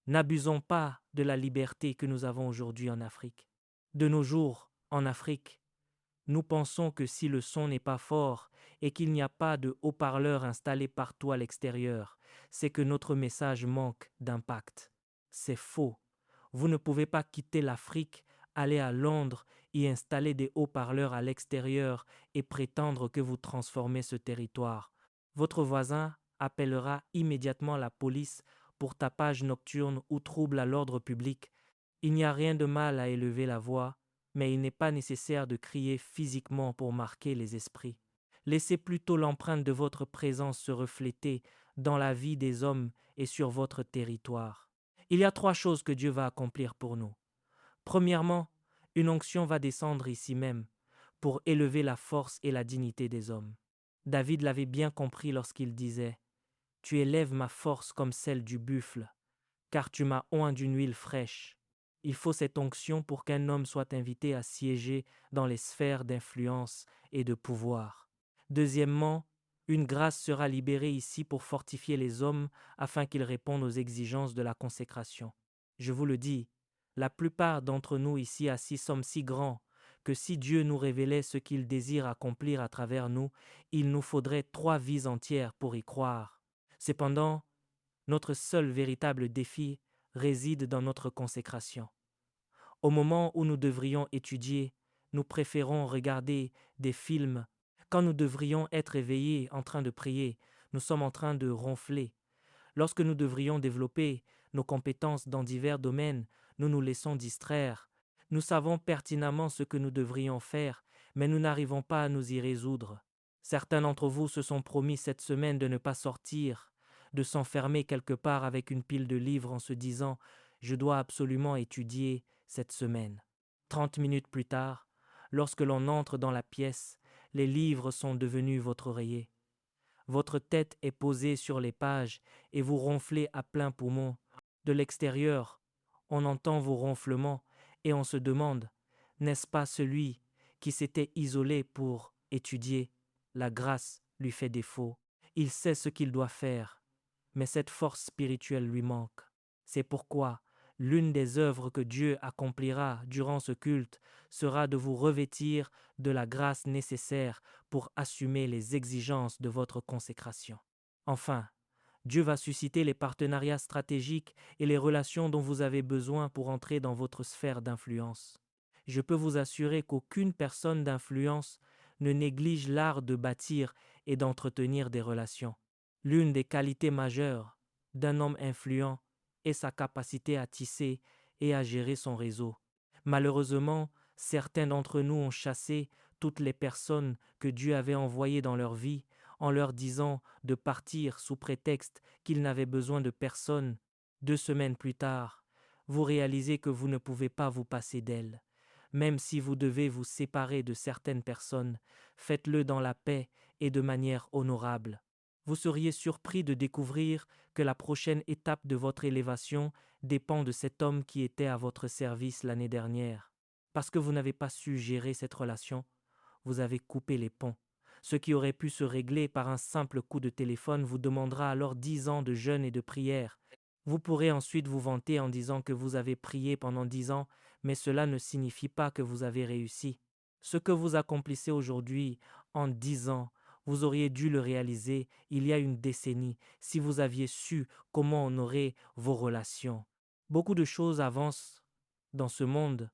N'abusons pas de la liberté que nous avons aujourd'hui en Afrique. De nos jours, en Afrique, nous pensons que si le son n'est pas fort et qu'il n'y a pas de haut-parleur installé partout à l'extérieur, c'est que notre message manque d'impact. C'est faux. Vous ne pouvez pas quitter l'Afrique, aller à Londres, y installer des haut-parleurs à l'extérieur et prétendre que vous transformez ce territoire. Votre voisin appellera immédiatement la police pour tapage nocturne ou trouble à l'ordre public. Il n'y a rien de mal à élever la voix, mais il n'est pas nécessaire de crier physiquement pour marquer les esprits. Laissez plutôt l'empreinte de votre présence se refléter dans la vie des hommes et sur votre territoire. Il y a 3 choses que Dieu va accomplir pour nous. Premièrement, une onction va descendre ici même pour élever la force et la dignité des hommes. David l'avait bien compris lorsqu'il disait « Tu élèves ma force comme celle du buffle, car tu m'as oint d'une huile fraîche. » Il faut cette onction pour qu'un homme soit invité à siéger dans les sphères d'influence et de pouvoir. Deuxièmement, une grâce sera libérée ici pour fortifier les hommes afin qu'ils répondent aux exigences de la consécration. Je vous le dis, la plupart d'entre nous ici assis sommes si grands que si Dieu nous révélait ce qu'il désire accomplir à travers nous, il nous faudrait 3 vies entières pour y croire. Cependant, notre seul véritable défi réside dans notre consécration. Au moment où nous devrions étudier, nous préférons regarder des films. Quand nous devrions être éveillés en train de prier, nous sommes en train de ronfler. Lorsque nous devrions développer nos compétences dans divers domaines, nous nous laissons distraire. Nous savons pertinemment ce que nous devrions faire, mais nous n'arrivons pas à nous y résoudre. Certains d'entre vous se sont promis cette semaine de ne pas sortir, de s'enfermer quelque part avec une pile de livres en se disant « Je dois absolument étudier cette semaine ». 30 minutes plus tard, lorsque l'on entre dans la pièce, les livres sont devenus votre oreiller. Votre tête est posée sur les pages et vous ronflez à plein poumon. De l'extérieur, on entend vos ronflements et on se demande, n'est-ce pas celui qui s'était isolé pour étudier? La grâce lui fait défaut. Il sait ce qu'il doit faire, mais cette force spirituelle lui manque. C'est pourquoi l'une des œuvres que Dieu accomplira durant ce culte sera de vous revêtir de la grâce nécessaire pour assumer les exigences de votre consécration. Enfin, Dieu va susciter les partenariats stratégiques et les relations dont vous avez besoin pour entrer dans votre sphère d'influence. Je peux vous assurer qu'aucune personne d'influence ne néglige l'art de bâtir et d'entretenir des relations. L'une des qualités majeures d'un homme influent est sa capacité à tisser et à gérer son réseau. Malheureusement, certains d'entre nous ont chassé toutes les personnes que Dieu avait envoyées dans leur vie en leur disant de partir sous prétexte qu'ils n'avaient besoin de personne. 2 semaines plus tard, vous réalisez que vous ne pouvez pas vous passer d'elles. Même si vous devez vous séparer de certaines personnes, faites-le dans la paix et de manière honorable. Vous seriez surpris de découvrir que la prochaine étape de votre élévation dépend de cet homme qui était à votre service l'année dernière. Parce que vous n'avez pas su gérer cette relation, vous avez coupé les ponts. Ce qui aurait pu se régler par un simple coup de téléphone vous demandera alors 10 ans de jeûne et de prière. Vous pourrez ensuite vous vanter en disant que vous avez prié pendant 10 ans, mais cela ne signifie pas que vous avez réussi. Ce que vous accomplissez aujourd'hui en 10 ans, vous auriez dû le réaliser il y a une décennie si vous aviez su comment honorer vos relations. Beaucoup de choses avancent dans ce monde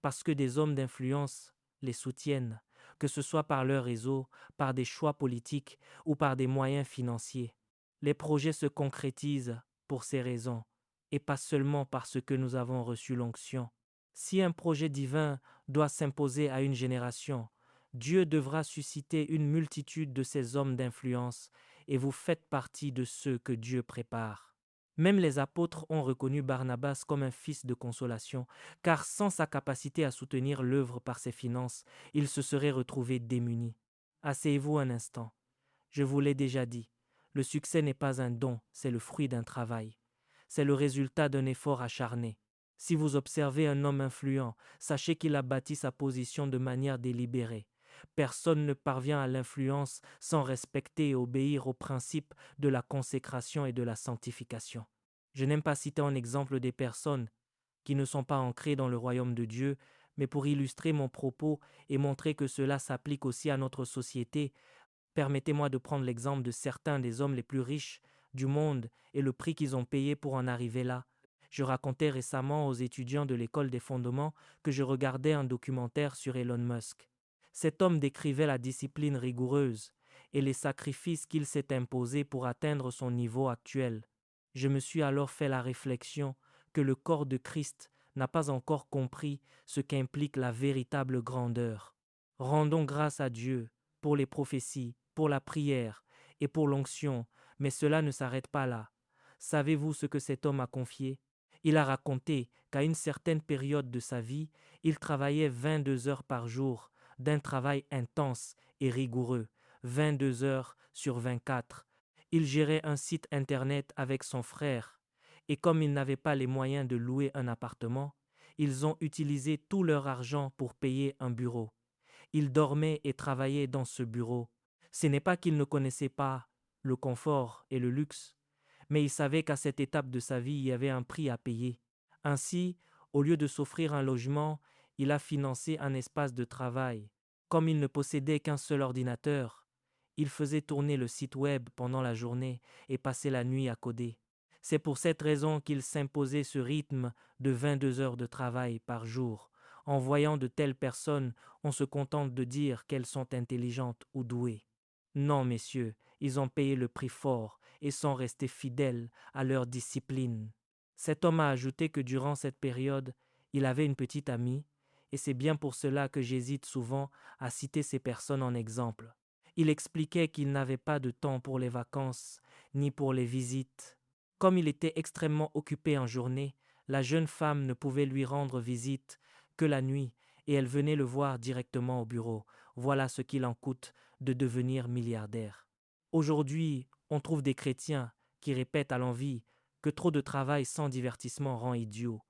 parce que des hommes d'influence les soutiennent, que ce soit par leur réseau, par des choix politiques ou par des moyens financiers. Les projets se concrétisent pour ces raisons et pas seulement parce que nous avons reçu l'onction. Si un projet divin doit s'imposer à une génération, Dieu devra susciter une multitude de ces hommes d'influence et vous faites partie de ceux que Dieu prépare. Même les apôtres ont reconnu Barnabas comme un fils de consolation, car sans sa capacité à soutenir l'œuvre par ses finances, il se serait retrouvé démuni. Asseyez-vous un instant. Je vous l'ai déjà dit, le succès n'est pas un don, c'est le fruit d'un travail. C'est le résultat d'un effort acharné. Si vous observez un homme influent, sachez qu'il a bâti sa position de manière délibérée. Personne ne parvient à l'influence sans respecter et obéir aux principes de la consécration et de la sanctification. Je n'aime pas citer en exemple des personnes qui ne sont pas ancrées dans le royaume de Dieu, mais pour illustrer mon propos et montrer que cela s'applique aussi à notre société, permettez-moi de prendre l'exemple de certains des hommes les plus riches du monde et le prix qu'ils ont payé pour en arriver là. Je racontais récemment aux étudiants de l'école des fondements que je regardais un documentaire sur Elon Musk. Cet homme décrivait la discipline rigoureuse et les sacrifices qu'il s'est imposés pour atteindre son niveau actuel. Je me suis alors fait la réflexion que le corps de Christ n'a pas encore compris ce qu'implique la véritable grandeur. Rendons grâce à Dieu pour les prophéties, pour la prière et pour l'onction, mais cela ne s'arrête pas là. Savez-vous ce que cet homme a confié? Il a raconté qu'à une certaine période de sa vie, il travaillait 22 heures par jour, d'un travail intense et rigoureux, 22 heures sur 24. Il gérait un site internet avec son frère, et comme ils n'avaient pas les moyens de louer un appartement, ils ont utilisé tout leur argent pour payer un bureau. Il dormait et travaillait dans ce bureau. Ce n'est pas qu'il ne connaissait pas le confort et le luxe, mais il savait qu'à cette étape de sa vie, il y avait un prix à payer. Ainsi, au lieu de s'offrir un logement, il a financé un espace de travail. Comme il ne possédait qu'un seul ordinateur, il faisait tourner le site web pendant la journée et passait la nuit à coder. C'est pour cette raison qu'il s'imposait ce rythme de 22 heures de travail par jour. En voyant de telles personnes, on se contente de dire qu'elles sont intelligentes ou douées. Non, messieurs, ils ont payé le prix fort et sont restés fidèles à leur discipline. Cet homme a ajouté que durant cette période, il avait une petite amie, et c'est bien pour cela que j'hésite souvent à citer ces personnes en exemple. Il expliquait qu'il n'avait pas de temps pour les vacances, ni pour les visites. Comme il était extrêmement occupé en journée, la jeune femme ne pouvait lui rendre visite que la nuit, et elle venait le voir directement au bureau. Voilà ce qu'il en coûte de devenir milliardaire. Aujourd'hui, on trouve des chrétiens qui répètent à l'envi que trop de travail sans divertissement rend idiot.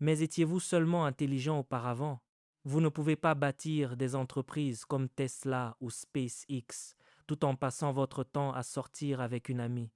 Mais étiez-vous seulement intelligent auparavant? Vous ne pouvez pas bâtir des entreprises comme Tesla ou SpaceX tout en passant votre temps à sortir avec une amie.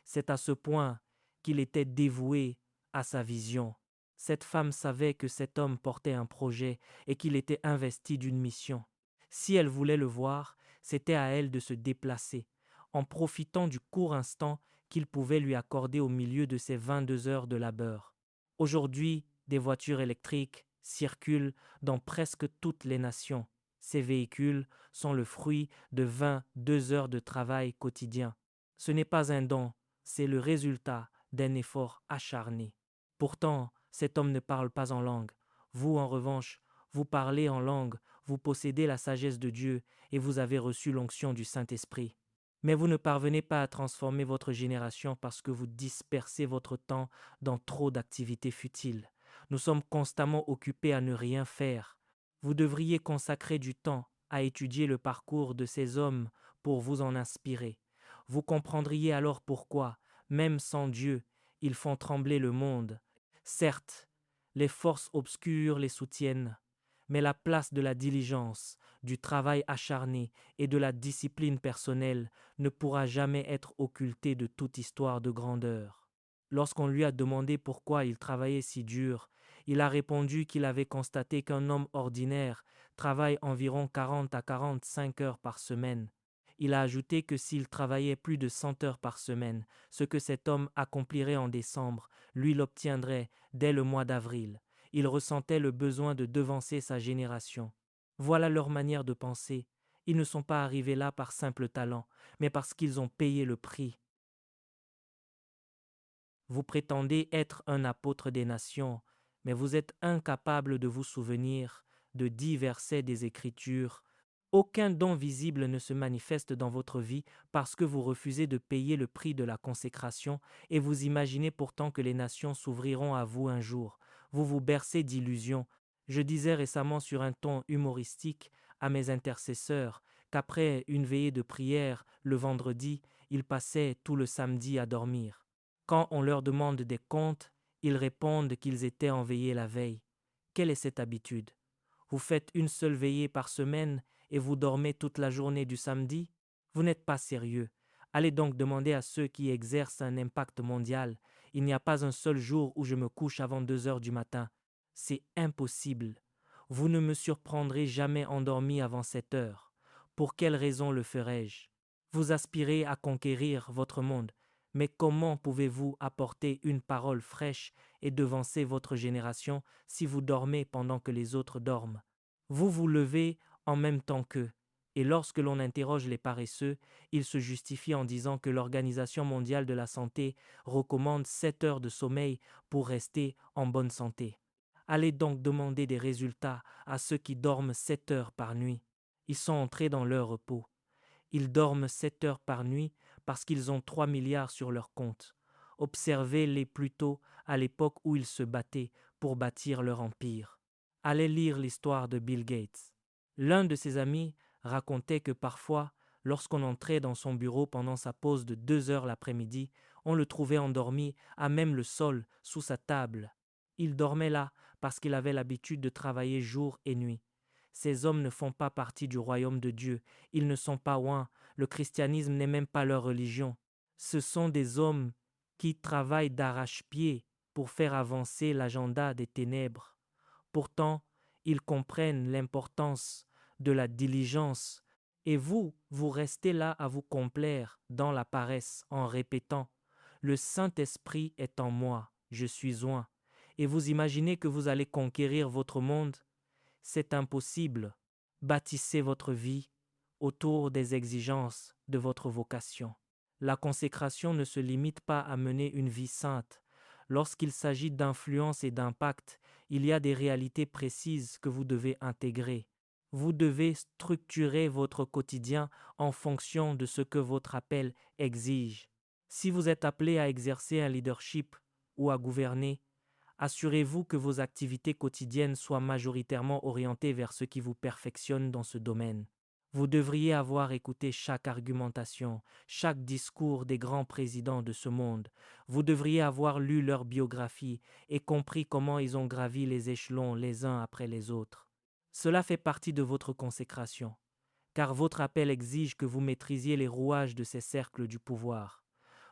C'est à ce point qu'il était dévoué à sa vision. Cette femme savait que cet homme portait un projet et qu'il était investi d'une mission. Si elle voulait le voir, c'était à elle de se déplacer, en profitant du court instant qu'il pouvait lui accorder au milieu de ses 22 heures de labeur. Aujourd'hui, des voitures électriques circulent dans presque toutes les nations. Ces véhicules sont le fruit de 22 heures de travail quotidien. Ce n'est pas un don, c'est le résultat d'un effort acharné. Pourtant, cet homme ne parle pas en langue. Vous, en revanche, vous parlez en langue, vous possédez la sagesse de Dieu et vous avez reçu l'onction du Saint-Esprit. Mais vous ne parvenez pas à transformer votre génération parce que vous dispersez votre temps dans trop d'activités futiles. Nous sommes constamment occupés à ne rien faire. Vous devriez consacrer du temps à étudier le parcours de ces hommes pour vous en inspirer. Vous comprendriez alors pourquoi, même sans Dieu, ils font trembler le monde. Certes, les forces obscures les soutiennent, mais la place de la diligence, du travail acharné et de la discipline personnelle ne pourra jamais être occultée de toute histoire de grandeur. Lorsqu'on lui a demandé pourquoi il travaillait si dur, il a répondu qu'il avait constaté qu'un homme ordinaire travaille environ 40 à 45 heures par semaine. Il a ajouté que s'il travaillait plus de 100 heures par semaine, ce que cet homme accomplirait en décembre, lui l'obtiendrait dès le mois d'avril. Il ressentait le besoin de devancer sa génération. Voilà leur manière de penser. Ils ne sont pas arrivés là par simple talent, mais parce qu'ils ont payé le prix. Vous prétendez être un apôtre des nations, mais vous êtes incapable de vous souvenir de 10 versets des Écritures. Aucun don visible ne se manifeste dans votre vie parce que vous refusez de payer le prix de la consécration et vous imaginez pourtant que les nations s'ouvriront à vous un jour. Vous vous bercez d'illusions. Je disais récemment sur un ton humoristique à mes intercesseurs qu'après une veillée de prière le vendredi, ils passaient tout le samedi à dormir. Quand on leur demande des comptes, ils répondent qu'ils étaient en veillée la veille. Quelle est cette habitude? Vous faites une seule veillée par semaine et vous dormez toute la journée du samedi? Vous n'êtes pas sérieux. Allez donc demander à ceux qui exercent un impact mondial. Il n'y a pas un seul jour où je me couche avant 2 heures du matin. C'est impossible. Vous ne me surprendrez jamais endormi avant 7 heures. Pour quelle raison le ferais-je? Vous aspirez à conquérir votre monde, mais comment pouvez-vous apporter une parole fraîche et devancer votre génération si vous dormez pendant que les autres dorment? Vous vous levez en même temps qu'eux, et lorsque l'on interroge les paresseux, ils se justifient en disant que l'Organisation mondiale de la santé recommande 7 heures de sommeil pour rester en bonne santé. Allez donc demander des résultats à ceux qui dorment 7 heures par nuit. Ils sont entrés dans leur repos. Ils dorment 7 heures par nuit parce qu'ils ont 3 milliards sur leur compte. Observez-les plutôt à l'époque où ils se battaient pour bâtir leur empire. Allez lire l'histoire de Bill Gates. L'un de ses amis racontait que parfois, lorsqu'on entrait dans son bureau pendant sa pause de 2 heures l'après-midi, on le trouvait endormi à même le sol, sous sa table. Il dormait là parce qu'il avait l'habitude de travailler jour et nuit. Ces hommes ne font pas partie du royaume de Dieu, ils ne sont pas oints, le christianisme n'est même pas leur religion. Ce sont des hommes qui travaillent d'arrache-pied pour faire avancer l'agenda des ténèbres. Pourtant, ils comprennent l'importance de la diligence, et vous, vous restez là à vous complaire dans la paresse en répétant « Le Saint-Esprit est en moi, je suis oint », et vous imaginez que vous allez conquérir votre monde. C'est impossible. Bâtissez votre vie autour des exigences de votre vocation. La consécration ne se limite pas à mener une vie sainte. Lorsqu'il s'agit d'influence et d'impact, il y a des réalités précises que vous devez intégrer. Vous devez structurer votre quotidien en fonction de ce que votre appel exige. Si vous êtes appelé à exercer un leadership ou à gouverner, assurez-vous que vos activités quotidiennes soient majoritairement orientées vers ce qui vous perfectionne dans ce domaine. Vous devriez avoir écouté chaque argumentation, chaque discours des grands présidents de ce monde. Vous devriez avoir lu leur biographie et compris comment ils ont gravi les échelons les uns après les autres. Cela fait partie de votre consécration, car votre appel exige que vous maîtrisiez les rouages de ces cercles du pouvoir.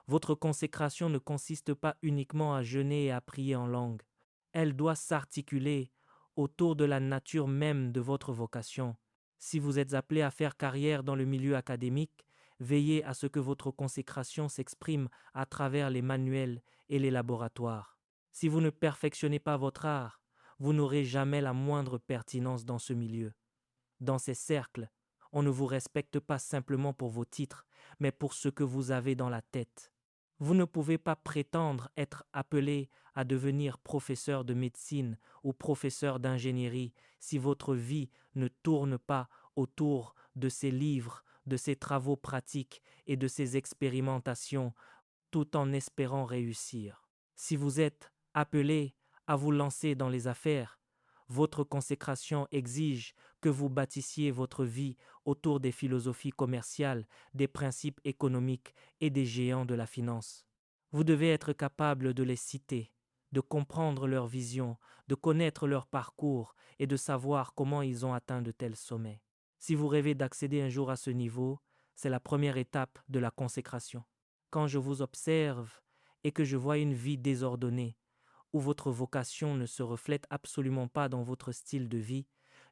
Votre consécration ne consiste pas uniquement à jeûner et à prier en langue. Elle doit s'articuler autour de la nature même de votre vocation. Si vous êtes appelé à faire carrière dans le milieu académique, veillez à ce que votre consécration s'exprime à travers les manuels et les laboratoires. Si vous ne perfectionnez pas votre art, vous n'aurez jamais la moindre pertinence dans ce milieu. Dans ces cercles, on ne vous respecte pas simplement pour vos titres, mais pour ce que vous avez dans la tête. Vous ne pouvez pas prétendre être appelé à devenir professeur de médecine ou professeur d'ingénierie si votre vie ne tourne pas autour de ces livres, de ces travaux pratiques et de ces expérimentations, tout en espérant réussir. Si vous êtes appelé à vous lancer dans les affaires, votre consécration exige que vous bâtissiez votre vie autour des philosophies commerciales, des principes économiques et des géants de la finance. Vous devez être capable de les citer, de comprendre leur vision, de connaître leur parcours et de savoir comment ils ont atteint de tels sommets. Si vous rêvez d'accéder un jour à ce niveau, c'est la première étape de la consécration. Quand je vous observe et que je vois une vie désordonnée, où votre vocation ne se reflète absolument pas dans votre style de vie,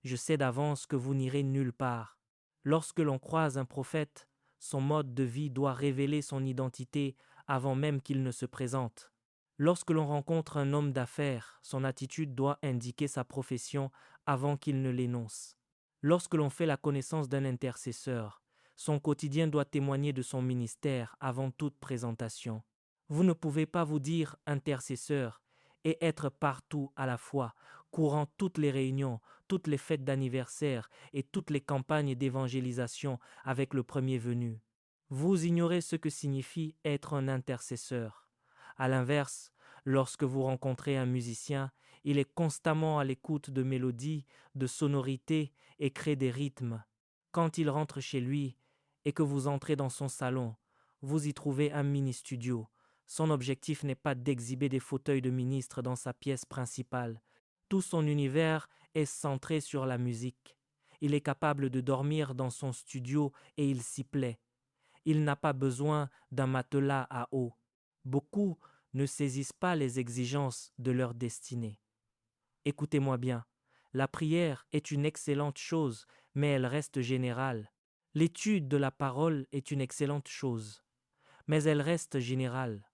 je sais d'avance que vous n'irez nulle part. Lorsque l'on croise un prophète, son mode de vie doit révéler son identité avant même qu'il ne se présente. Lorsque l'on rencontre un homme d'affaires, son attitude doit indiquer sa profession avant qu'il ne l'énonce. Lorsque l'on fait la connaissance d'un intercesseur, son quotidien doit témoigner de son ministère avant toute présentation. Vous ne pouvez pas vous dire intercesseur et être partout à la fois, courant toutes les réunions, toutes les fêtes d'anniversaire et toutes les campagnes d'évangélisation avec le premier venu. Vous ignorez ce que signifie être un intercesseur. À l'inverse, lorsque vous rencontrez un musicien, il est constamment à l'écoute de mélodies, de sonorités et crée des rythmes. Quand il rentre chez lui et que vous entrez dans son salon, vous y trouvez un mini-studio. Son objectif n'est pas d'exhiber des fauteuils de ministre dans sa pièce principale. Tout son univers est centré sur la musique. Il est capable de dormir dans son studio et il s'y plaît. Il n'a pas besoin d'un matelas à eau. Beaucoup ne saisissent pas les exigences de leur destinée. Écoutez-moi bien, la prière est une excellente chose, mais elle reste générale. L'étude de la parole est une excellente chose, mais elle reste générale.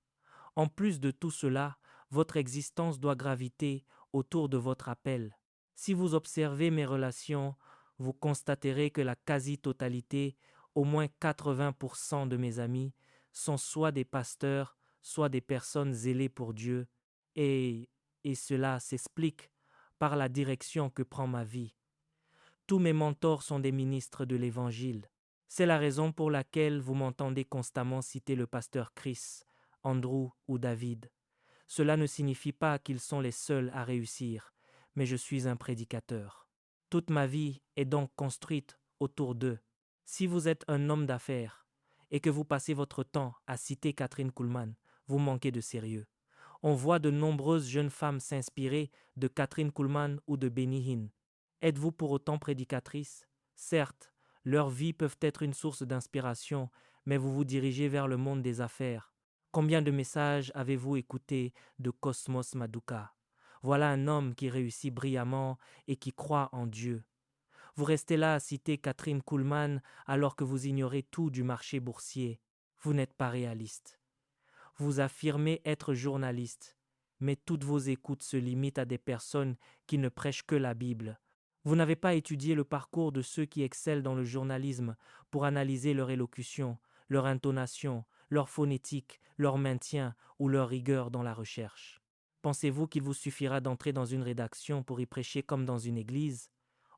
En plus de tout cela, votre existence doit graviter autour de votre appel. Si vous observez mes relations, vous constaterez que la quasi-totalité, au moins 80% de mes amis, sont soit des pasteurs, soit des personnes zélées pour Dieu, et, et cela s'explique par la direction que prend ma vie. Tous mes mentors sont des ministres de l'Évangile. C'est la raison pour laquelle vous m'entendez constamment citer le pasteur Chris, Andrew ou David. Cela ne signifie pas qu'ils sont les seuls à réussir, mais je suis un prédicateur. Toute ma vie est donc construite autour d'eux. Si vous êtes un homme d'affaires et que vous passez votre temps à citer Catherine Kuhlman, vous manquez de sérieux. On voit de nombreuses jeunes femmes s'inspirer de Catherine Kuhlman ou de Benny Hinn. Êtes-vous pour autant prédicatrice? Certes, leurs vies peuvent être une source d'inspiration, mais vous vous dirigez vers le monde des affaires. Combien de messages avez-vous écoutés de Cosmos Maduka? Voilà un homme qui réussit brillamment et qui croit en Dieu. Vous restez là à citer Catherine Kuhlman alors que vous ignorez tout du marché boursier. Vous n'êtes pas réaliste. Vous affirmez être journaliste, mais toutes vos écoutes se limitent à des personnes qui ne prêchent que la Bible. Vous n'avez pas étudié le parcours de ceux qui excellent dans le journalisme pour analyser leur élocution, leur intonation, leur phonétique, leur maintien ou leur rigueur dans la recherche. Pensez-vous qu'il vous suffira d'entrer dans une rédaction pour y prêcher comme dans une église?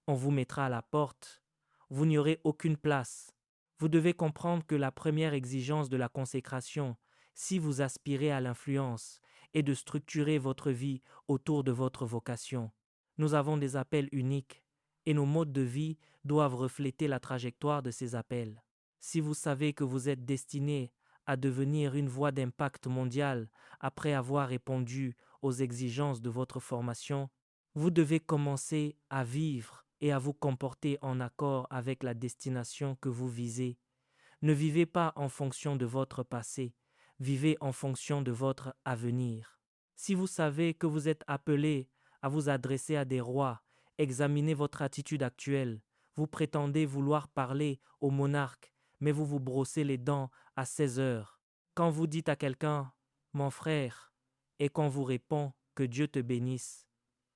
On vous mettra à la porte. Vous n'y aurez aucune place. Vous devez comprendre que la première exigence de la consécration, si vous aspirez à l'influence, est de structurer votre vie autour de votre vocation. Nous avons des appels uniques et nos modes de vie doivent refléter la trajectoire de ces appels. Si vous savez que vous êtes destiné à devenir une voie d'impact mondial après avoir répondu aux exigences de votre formation, vous devez commencer à vivre et à vous comporter en accord avec la destination que vous visez. Ne vivez pas en fonction de votre passé, vivez en fonction de votre avenir. Si vous savez que vous êtes appelé à vous adresser à des rois, examinez votre attitude actuelle. Vous prétendez vouloir parler au monarque, mais vous vous brossez les dents à 16 heures. Quand vous dites à quelqu'un « mon frère » et qu'on vous répond « que Dieu te bénisse »,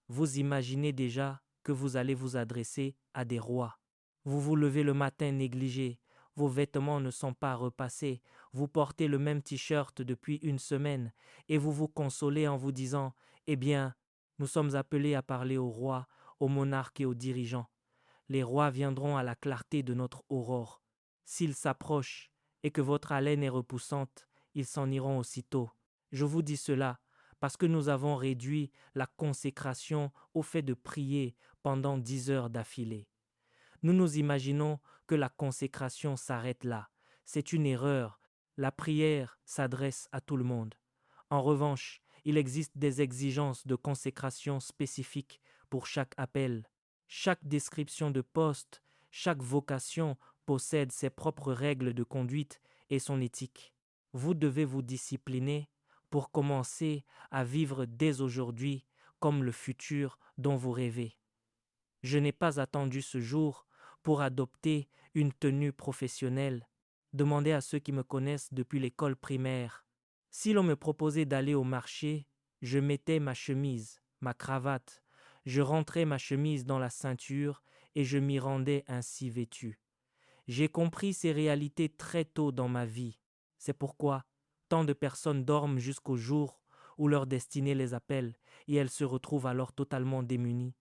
vous imaginez déjà que vous allez vous adresser à des rois. Vous vous levez le matin négligé, vos vêtements ne sont pas repassés, vous portez le même t-shirt depuis une semaine et vous vous consolez en vous disant « Eh bien, nous sommes appelés à parler aux rois, aux monarques et aux dirigeants. Les rois viendront à la clarté de notre aurore. S'ils s'approchent et que votre haleine est repoussante, ils s'en iront aussitôt. Je vous dis cela parce que nous avons réduit la consécration au fait de prier pendant 10 heures d'affilée. Nous nous imaginons que la consécration s'arrête là. C'est une erreur. La prière s'adresse à tout le monde. En revanche, il existe des exigences de consécration spécifiques pour chaque appel. Chaque description de poste, chaque vocation possède ses propres règles de conduite et son éthique. Vous devez vous discipliner pour commencer à vivre dès aujourd'hui comme le futur dont vous rêvez. Je n'ai pas attendu ce jour pour adopter une tenue professionnelle. Demandez à ceux qui me connaissent depuis l'école primaire. Si l'on me proposait d'aller au marché, je mettais ma chemise, ma cravate, je rentrais ma chemise dans la ceinture et je m'y rendais ainsi vêtu. J'ai compris ces réalités très tôt dans ma vie. C'est pourquoi tant de personnes dorment jusqu'au jour où leur destinée les appelle et elles se retrouvent alors totalement démunies.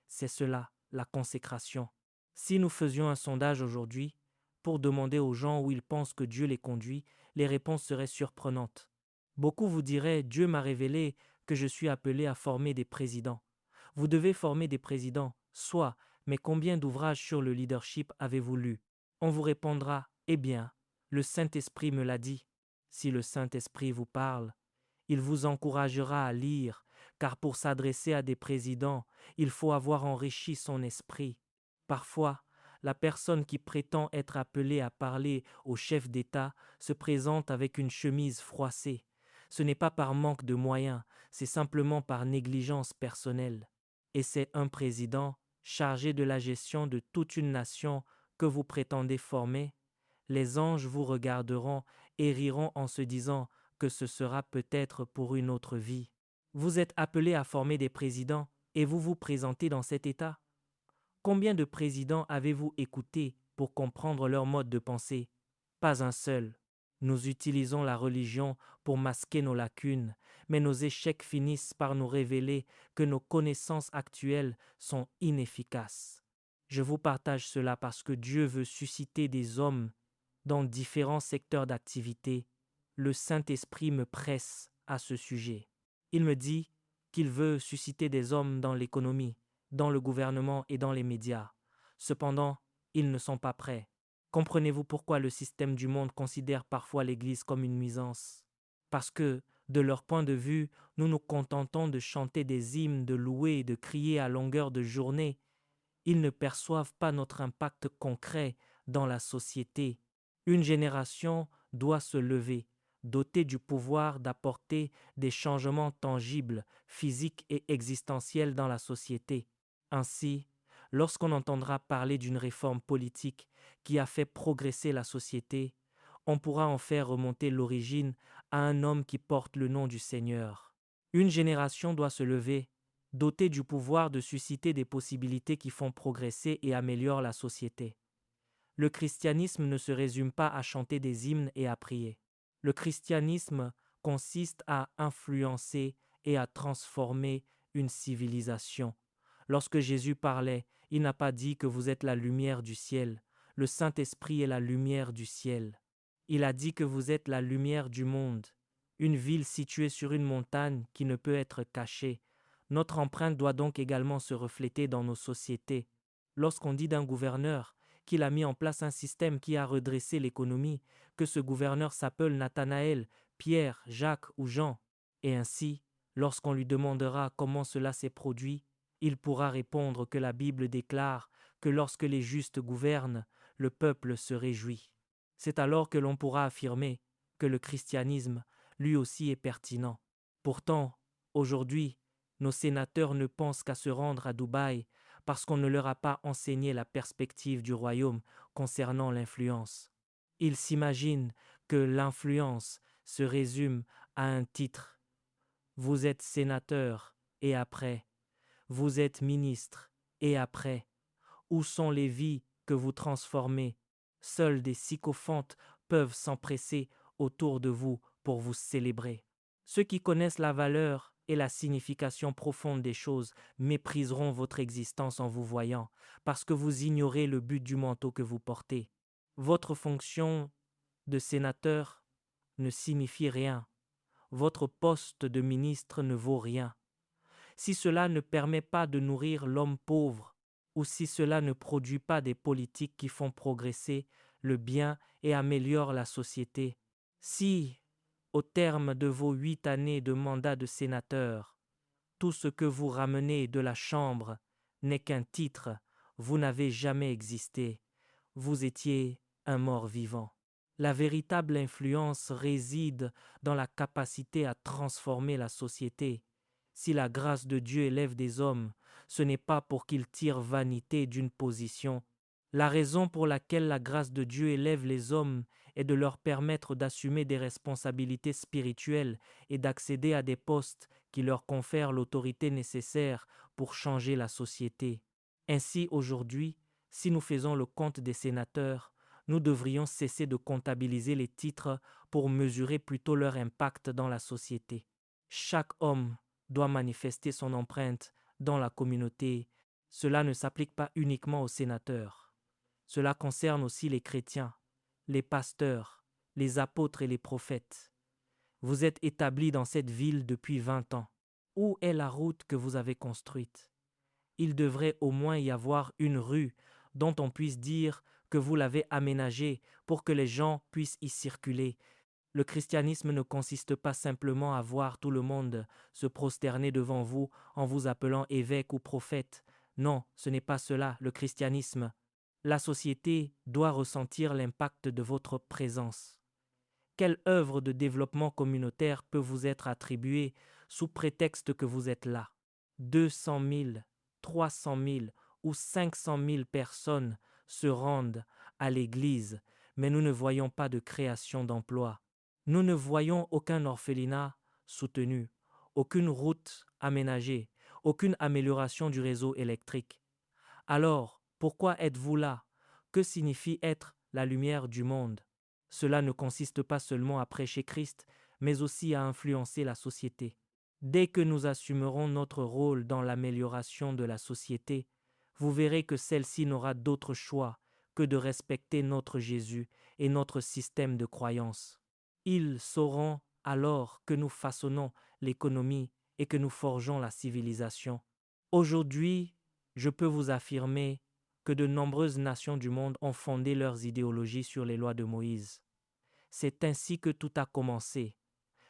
C'est cela, la consécration. Si nous faisions un sondage aujourd'hui pour demander aux gens où ils pensent que Dieu les conduit, les réponses seraient surprenantes. Beaucoup vous diraient « Dieu m'a révélé que je suis appelé à former des présidents ». Vous devez former des présidents, soit, mais combien d'ouvrages sur le leadership avez-vous lu? On vous répondra « Eh bien, le Saint-Esprit me l'a dit ». Si le Saint-Esprit vous parle, il vous encouragera à lire, car pour s'adresser à des présidents, il faut avoir enrichi son esprit. Parfois, la personne qui prétend être appelée à parler au chef d'État se présente avec une chemise froissée. Ce n'est pas par manque de moyens, c'est simplement par négligence personnelle. Et c'est un président chargé de la gestion de toute une nation que vous prétendez former. Les anges vous regarderont et riront en se disant que ce sera peut-être pour une autre vie. Vous êtes appelé à former des présidents et vous vous présentez dans cet état. Combien de présidents avez-vous écoutés pour comprendre leur mode de pensée? Pas un seul. Nous utilisons la religion pour masquer nos lacunes, mais nos échecs finissent par nous révéler que nos connaissances actuelles sont inefficaces. Je vous partage cela parce que Dieu veut susciter des hommes dans différents secteurs d'activité. Le Saint-Esprit me presse à ce sujet. Il me dit qu'il veut susciter des hommes dans l'économie, dans le gouvernement et dans les médias. Cependant, ils ne sont pas prêts. Comprenez-vous pourquoi le système du monde considère parfois l'Église comme une nuisance? Parce que, de leur point de vue, nous nous contentons de chanter des hymnes, de louer et de crier à longueur de journée. Ils ne perçoivent pas notre impact concret dans la société. Une génération doit se lever, dotée du pouvoir d'apporter des changements tangibles, physiques et existentiels dans la société. Ainsi, lorsqu'on entendra parler d'une réforme politique qui a fait progresser la société, on pourra en faire remonter l'origine à un homme qui porte le nom du Seigneur. Une génération doit se lever, dotée du pouvoir de susciter des possibilités qui font progresser et améliorent la société. Le christianisme ne se résume pas à chanter des hymnes et à prier. Le christianisme consiste à influencer et à transformer une civilisation. Lorsque Jésus parlait, il n'a pas dit que vous êtes la lumière du ciel. Le Saint-Esprit est la lumière du ciel. Il a dit que vous êtes la lumière du monde, une ville située sur une montagne qui ne peut être cachée. Notre empreinte doit donc également se refléter dans nos sociétés. Lorsqu'on dit d'un gouverneur qu'il a mis en place un système qui a redressé l'économie, que ce gouverneur s'appelle Nathanaël, Pierre, Jacques ou Jean, et ainsi, lorsqu'on lui demandera comment cela s'est produit, il pourra répondre que la Bible déclare que lorsque les justes gouvernent, le peuple se réjouit. C'est alors que l'on pourra affirmer que le christianisme, lui aussi, est pertinent. Pourtant, aujourd'hui, nos sénateurs ne pensent qu'à se rendre à Dubaï parce qu'on ne leur a pas enseigné la perspective du royaume concernant l'influence. Ils s'imaginent que l'influence se résume à un titre. Vous êtes sénateur, et après, vous êtes ministre, et après, où sont les vies que vous transformez? Seuls des sycophantes peuvent s'empresser autour de vous pour vous célébrer. Ceux qui connaissent la valeur et la signification profonde des choses mépriseront votre existence en vous voyant, parce que vous ignorez le but du manteau que vous portez. Votre fonction de sénateur ne signifie rien. Votre poste de ministre ne vaut rien. Si cela ne permet pas de nourrir l'homme pauvre, ou si cela ne produit pas des politiques qui font progresser le bien et améliorent la société, si, au terme de vos 8 années de mandat de sénateur, tout ce que vous ramenez de la Chambre n'est qu'un titre, vous n'avez jamais existé, vous étiez un mort vivant. La véritable influence réside dans la capacité à transformer la société. Si la grâce de Dieu élève des hommes, ce n'est pas pour qu'ils tirent vanité d'une position. La raison pour laquelle la grâce de Dieu élève les hommes est de leur permettre d'assumer des responsabilités spirituelles et d'accéder à des postes qui leur confèrent l'autorité nécessaire pour changer la société. Ainsi, aujourd'hui, si nous faisons le compte des sénateurs, nous devrions cesser de comptabiliser les titres pour mesurer plutôt leur impact dans la société. Chaque homme doit manifester son empreinte dans la communauté. Cela ne s'applique pas uniquement aux sénateurs. Cela concerne aussi les chrétiens, les pasteurs, les apôtres et les prophètes. Vous êtes établis dans cette ville depuis 20 ans. Où est la route que vous avez construite? Il devrait au moins y avoir une rue dont on puisse dire que vous l'avez aménagée pour que les gens puissent y circuler. Le christianisme ne consiste pas simplement à voir tout le monde se prosterner devant vous en vous appelant évêque ou prophète. Non, ce n'est pas cela, le christianisme. La société doit ressentir l'impact de votre présence. Quelle œuvre de développement communautaire peut vous être attribuée sous prétexte que vous êtes là? 200 000, 300 000 ou 500 000 personnes se rendent à l'église, mais nous ne voyons pas de création d'emplois. Nous ne voyons aucun orphelinat soutenu, aucune route aménagée, aucune amélioration du réseau électrique. Alors, pourquoi êtes-vous là? Que signifie être la lumière du monde? Cela ne consiste pas seulement à prêcher Christ, mais aussi à influencer la société. Dès que nous assumerons notre rôle dans l'amélioration de la société, vous verrez que celle-ci n'aura d'autre choix que de respecter notre Jésus et notre système de croyance. Ils sauront alors que nous façonnons l'économie et que nous forgeons la civilisation. Aujourd'hui, je peux vous affirmer que de nombreuses nations du monde ont fondé leurs idéologies sur les lois de Moïse. C'est ainsi que tout a commencé.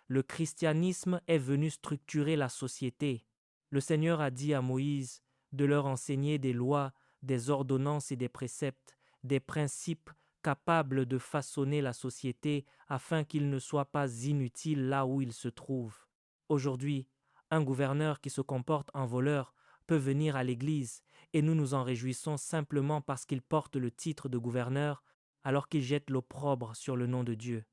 Le christianisme est venu structurer la société. Le Seigneur a dit à Moïse de leur enseigner des lois, des ordonnances et des préceptes, des principes capables de façonner la société afin qu'ils ne soient pas inutiles là où ils se trouvent. Aujourd'hui, un gouverneur qui se comporte en voleur peut venir à l'Église et nous nous en réjouissons simplement parce qu'il porte le titre de gouverneur alors qu'il jette l'opprobre sur le nom de Dieu.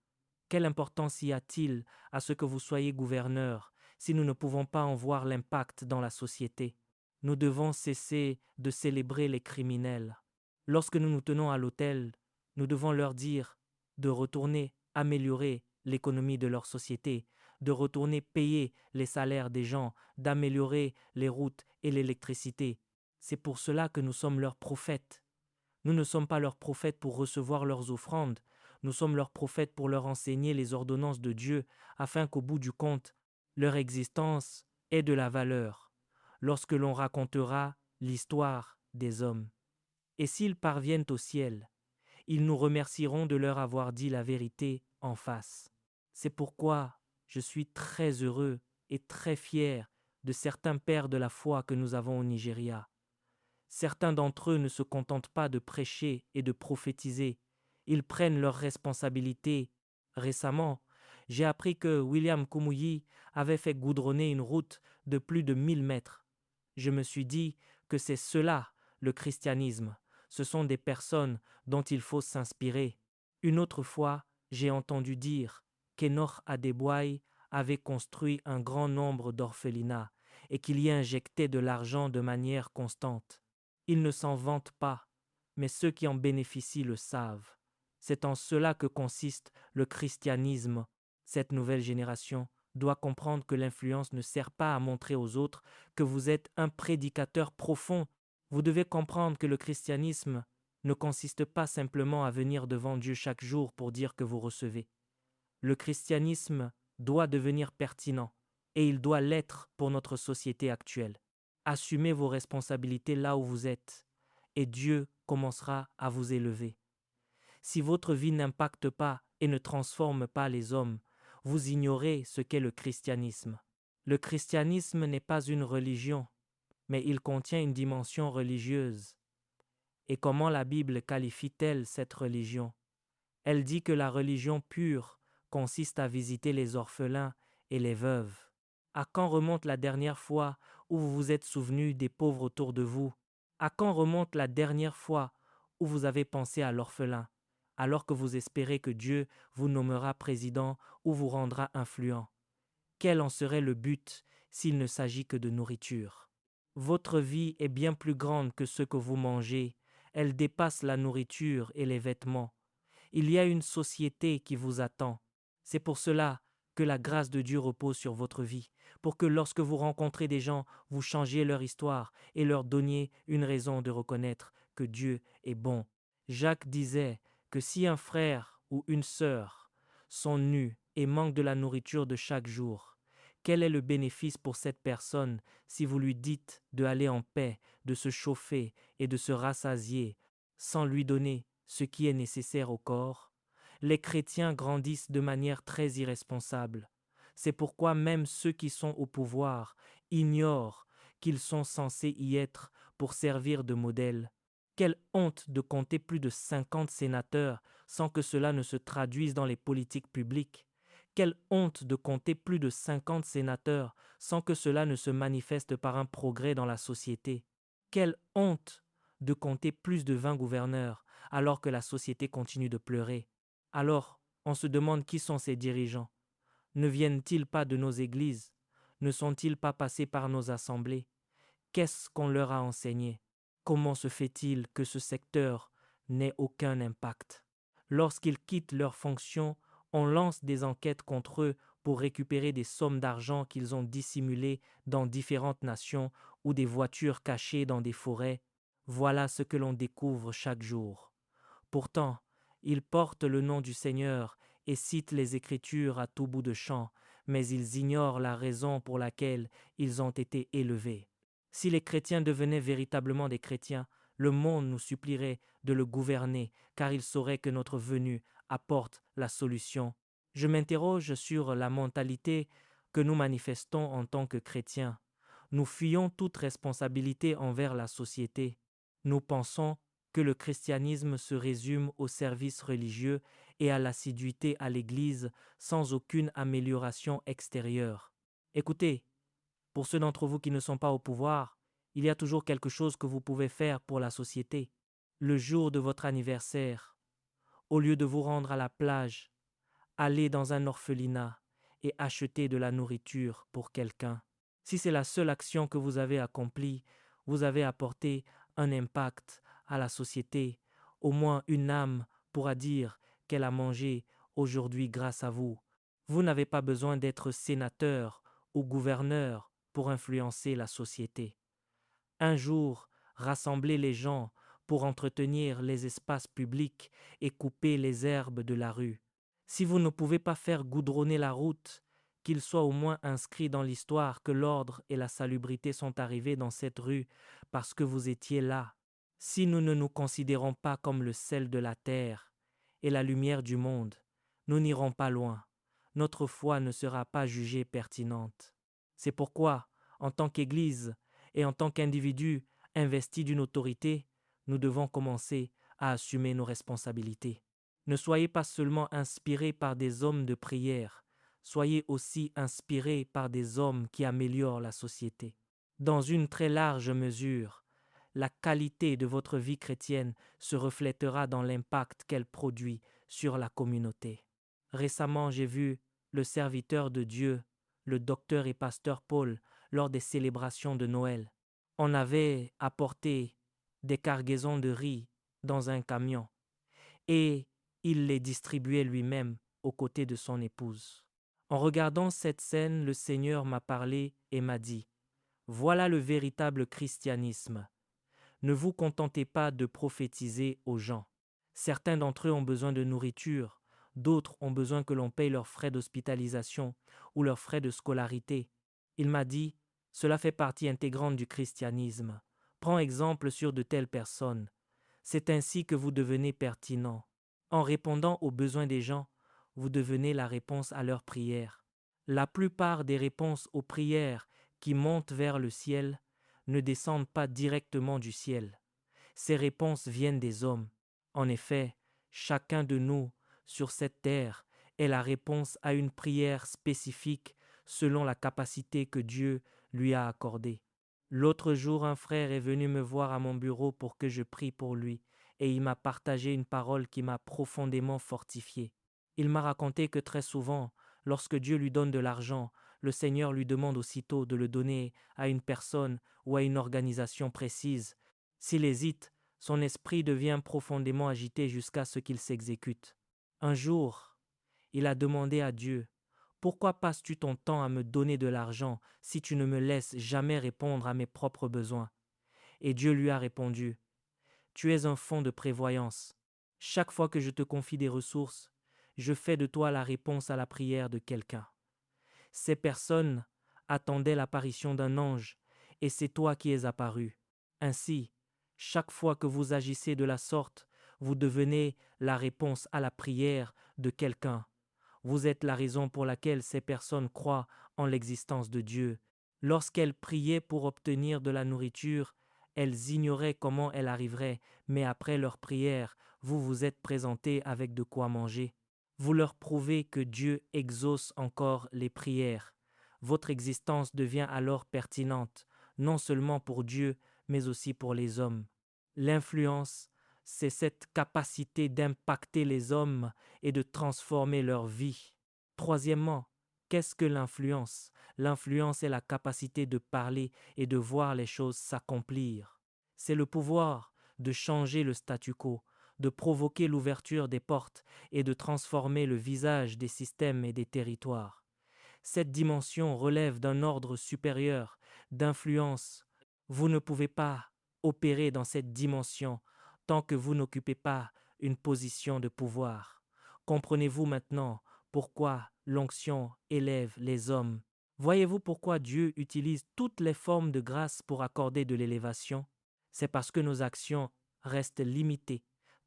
Quelle importance y a-t-il à ce que vous soyez gouverneur si nous ne pouvons pas en voir l'impact dans la société? Nous devons cesser de célébrer les criminels. Lorsque nous nous tenons à l'autel, nous devons leur dire de retourner améliorer l'économie de leur société, de retourner payer les salaires des gens, d'améliorer les routes et l'électricité. C'est pour cela que nous sommes leurs prophètes. Nous ne sommes pas leurs prophètes pour recevoir leurs offrandes, nous sommes leurs prophètes pour leur enseigner les ordonnances de Dieu, afin qu'au bout du compte, leur existence ait de la valeur, lorsque l'on racontera l'histoire des hommes. Et s'ils parviennent au ciel, ils nous remercieront de leur avoir dit la vérité en face. C'est pourquoi je suis très heureux et très fier de certains pères de la foi que nous avons au Nigeria. Certains d'entre eux ne se contentent pas de prêcher et de prophétiser, ils prennent leurs responsabilités. Récemment, j'ai appris que William Kumuyi avait fait goudronner une route de plus de 1000 mètres. Je me suis dit que c'est cela le christianisme. Ce sont des personnes dont il faut s'inspirer. Une autre fois, j'ai entendu dire qu'Enoch Adeboye avait construit un grand nombre d'orphelinats et qu'il y injectait de l'argent de manière constante. Il ne s'en vante pas, mais ceux qui en bénéficient le savent. C'est en cela que consiste le christianisme. Cette nouvelle génération doit comprendre que l'influence ne sert pas à montrer aux autres que vous êtes un prédicateur profond. Vous devez comprendre que le christianisme ne consiste pas simplement à venir devant Dieu chaque jour pour dire que vous recevez. Le christianisme doit devenir pertinent et il doit l'être pour notre société actuelle. Assumez vos responsabilités là où vous êtes et Dieu commencera à vous élever. Si votre vie n'impacte pas et ne transforme pas les hommes, vous ignorez ce qu'est le christianisme. Le christianisme n'est pas une religion, mais il contient une dimension religieuse. Et comment la Bible qualifie-t-elle cette religion? Elle dit que la religion pure consiste à visiter les orphelins et les veuves. À quand remonte la dernière fois où vous vous êtes souvenu des pauvres autour de vous? À quand remonte la dernière fois où vous avez pensé à l'orphelin, alors que vous espérez que Dieu vous nommera président ou vous rendra influent? Quel en serait le but s'il ne s'agit que de nourriture? Votre vie est bien plus grande que ce que vous mangez. Elle dépasse la nourriture et les vêtements. Il y a une société qui vous attend. C'est pour cela que la grâce de Dieu repose sur votre vie, pour que lorsque vous rencontrez des gens, vous changiez leur histoire et leur donniez une raison de reconnaître que Dieu est bon. Jacques disait que si un frère ou une sœur sont nus et manquent de la nourriture de chaque jour, quel est le bénéfice pour cette personne si vous lui dites de aller en paix, de se chauffer et de se rassasier, sans lui donner ce qui est nécessaire au corps? Les chrétiens grandissent de manière très irresponsable. C'est pourquoi même ceux qui sont au pouvoir ignorent qu'ils sont censés y être pour servir de modèle. Quelle honte de compter plus de 50 sénateurs sans que cela ne se traduise dans les politiques publiques. Quelle honte de compter plus de 50 sénateurs sans que cela ne se manifeste par un progrès dans la société. Quelle honte de compter plus de 20 gouverneurs alors que la société continue de pleurer. Alors, on se demande qui sont ces dirigeants. Ne viennent-ils pas de nos églises? Ne sont-ils pas passés par nos assemblées? Qu'est-ce qu'on leur a enseigné? Comment se fait-il que ce secteur n'ait aucun impact? Lorsqu'ils quittent leurs fonctions, on lance des enquêtes contre eux pour récupérer des sommes d'argent qu'ils ont dissimulées dans différentes nations ou des voitures cachées dans des forêts. Voilà ce que l'on découvre chaque jour. Pourtant, ils portent le nom du Seigneur et citent les Écritures à tout bout de champ, mais ils ignorent la raison pour laquelle ils ont été élevés. Si les chrétiens devenaient véritablement des chrétiens, le monde nous supplierait de le gouverner, car il saurait que notre venue apporte la solution. Je m'interroge sur la mentalité que nous manifestons en tant que chrétiens. Nous fuyons toute responsabilité envers la société. Nous pensons que le christianisme se résume au service religieux et à l'assiduité à l'Église sans aucune amélioration extérieure. Écoutez, pour ceux d'entre vous qui ne sont pas au pouvoir, il y a toujours quelque chose que vous pouvez faire pour la société. Le jour de votre anniversaire, au lieu de vous rendre à la plage, allez dans un orphelinat et achetez de la nourriture pour quelqu'un. Si c'est la seule action que vous avez accomplie, vous avez apporté un impact à la société. Au moins une âme pourra dire qu'elle a mangé aujourd'hui grâce à vous. Vous n'avez pas besoin d'être sénateur ou gouverneur pour influencer la société. Un jour, rassemblez les gens pour entretenir les espaces publics et couper les herbes de la rue. Si vous ne pouvez pas faire goudronner la route, qu'il soit au moins inscrit dans l'histoire que l'ordre et la salubrité sont arrivés dans cette rue parce que vous étiez là. Si nous ne nous considérons pas comme le sel de la terre et la lumière du monde, nous n'irons pas loin. Notre foi ne sera pas jugée pertinente. C'est pourquoi, en tant qu'Église et en tant qu'individus investis d'une autorité, nous devons commencer à assumer nos responsabilités. Ne soyez pas seulement inspirés par des hommes de prière, soyez aussi inspirés par des hommes qui améliorent la société. Dans une très large mesure, la qualité de votre vie chrétienne se reflètera dans l'impact qu'elle produit sur la communauté. Récemment, j'ai vu le serviteur de Dieu, le docteur et pasteur Paul, lors des célébrations de Noël. On avait apporté des cargaisons de riz dans un camion et il les distribuait lui-même aux côtés de son épouse. En regardant cette scène, le Seigneur m'a parlé et m'a dit « Voilà le véritable christianisme. Ne vous contentez pas de prophétiser aux gens. Certains d'entre eux ont besoin de nourriture, d'autres ont besoin que l'on paye leurs frais d'hospitalisation ou leurs frais de scolarité. Il m'a dit « Cela fait partie intégrante du christianisme. Prends exemple sur de telles personnes. C'est ainsi que vous devenez pertinent. En répondant aux besoins des gens, vous devenez la réponse à leurs prières. La plupart des réponses aux prières qui montent vers le ciel ne descendent pas directement du ciel. Ces réponses viennent des hommes. En effet, chacun de nous, sur cette terre, est la réponse à une prière spécifique selon la capacité que Dieu lui a accordée. L'autre jour, un frère est venu me voir à mon bureau pour que je prie pour lui, et il m'a partagé une parole qui m'a profondément fortifié. Il m'a raconté que très souvent, lorsque Dieu lui donne de l'argent, le Seigneur lui demande aussitôt de le donner à une personne ou à une organisation précise. S'il hésite, son esprit devient profondément agité jusqu'à ce qu'il s'exécute. Un jour, il a demandé à Dieu « Pourquoi passes-tu ton temps à me donner de l'argent si tu ne me laisses jamais répondre à mes propres besoins ?» Et Dieu lui a répondu « Tu es un fonds de prévoyance. Chaque fois que je te confie des ressources, je fais de toi la réponse à la prière de quelqu'un. Ces personnes attendaient l'apparition d'un ange, et c'est toi qui es apparu. Ainsi, chaque fois que vous agissez de la sorte, vous devenez la réponse à la prière de quelqu'un. Vous êtes la raison pour laquelle ces personnes croient en l'existence de Dieu. Lorsqu'elles priaient pour obtenir de la nourriture, Elles ignoraient comment elle arriverait, mais après leur prière, vous vous êtes présentés avec de quoi manger. Vous leur prouvez que Dieu exauce encore les prières. Votre existence devient alors pertinente, non seulement pour Dieu, mais aussi pour les hommes. L'influence, c'est cette capacité d'impacter les hommes et de transformer leur vie. Troisièmement, qu'est-ce que l'influence? L'influence est la capacité de parler et de voir les choses s'accomplir. C'est le pouvoir de changer le statu quo, de provoquer l'ouverture des portes et de transformer le visage des systèmes et des territoires. Cette dimension relève d'un ordre supérieur d'influence. Vous ne pouvez pas opérer dans cette dimension tant que vous n'occupez pas une position de pouvoir. Comprenez-vous maintenant pourquoi l'onction élève les hommes? Voyez-vous pourquoi Dieu utilise toutes les formes de grâce pour accorder de l'élévation? C'est parce que nos actions restent limitées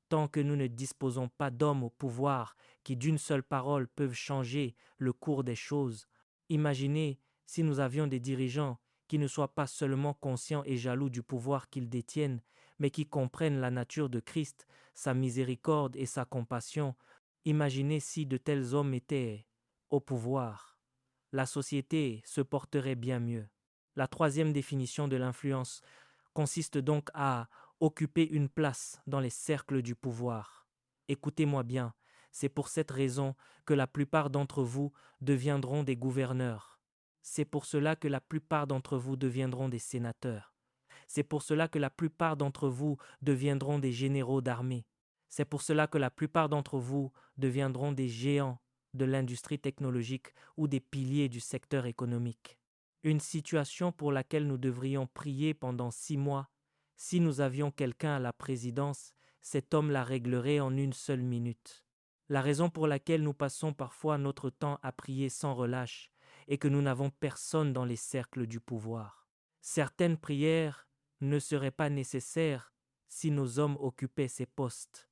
tant que nous ne disposons pas d'hommes au pouvoir qui d'une seule parole peuvent changer le cours des choses. Imaginez si nous avions des dirigeants qui ne soient pas seulement conscients et jaloux du pouvoir qu'ils détiennent, mais qui comprennent la nature de Christ, sa miséricorde et sa compassion. Imaginez si de tels hommes étaient au pouvoir. La société se porterait bien mieux. La troisième définition de l'influence consiste donc à occuper une place dans les cercles du pouvoir. Écoutez-moi bien, c'est pour cette raison que la plupart d'entre vous deviendront des gouverneurs. C'est pour cela que la plupart d'entre vous deviendront des sénateurs. C'est pour cela que la plupart d'entre vous deviendront des généraux d'armée. C'est pour cela que la plupart d'entre vous deviendront des géants de l'industrie technologique ou des piliers du secteur économique. Une situation pour laquelle nous devrions prier pendant 6 mois. Si nous avions quelqu'un à la présidence, cet homme la réglerait en une seule minute. La raison pour laquelle nous passons parfois notre temps à prier sans relâche est que nous n'avons personne dans les cercles du pouvoir. Certaines prières ne seraient pas nécessaires si nos hommes occupaient ces postes.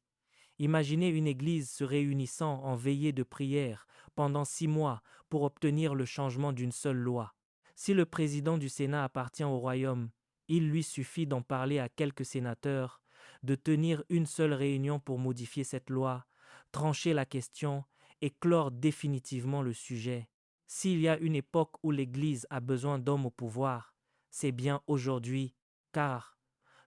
Imaginez une église se réunissant en veillée de prière pendant 6 mois pour obtenir le changement d'une seule loi. Si le président du Sénat appartient au royaume, il lui suffit d'en parler à quelques sénateurs, de tenir une seule réunion pour modifier cette loi, trancher la question et clore définitivement le sujet. S'il y a une époque où l'Église a besoin d'hommes au pouvoir, c'est bien aujourd'hui, car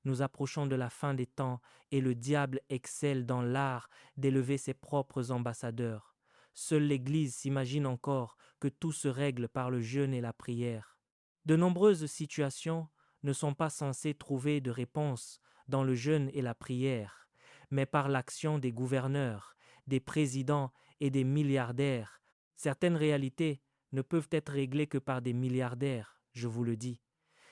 nous approchons de la fin des temps et le diable excelle dans l'art d'élever ses propres ambassadeurs. Seule l'Église s'imagine encore que tout se règle par le jeûne et la prière. De nombreuses situations ne sont pas censées trouver de réponse dans le jeûne et la prière, mais par l'action des gouverneurs, des présidents et des milliardaires. Certaines réalités ne peuvent être réglées que par des milliardaires, je vous le dis.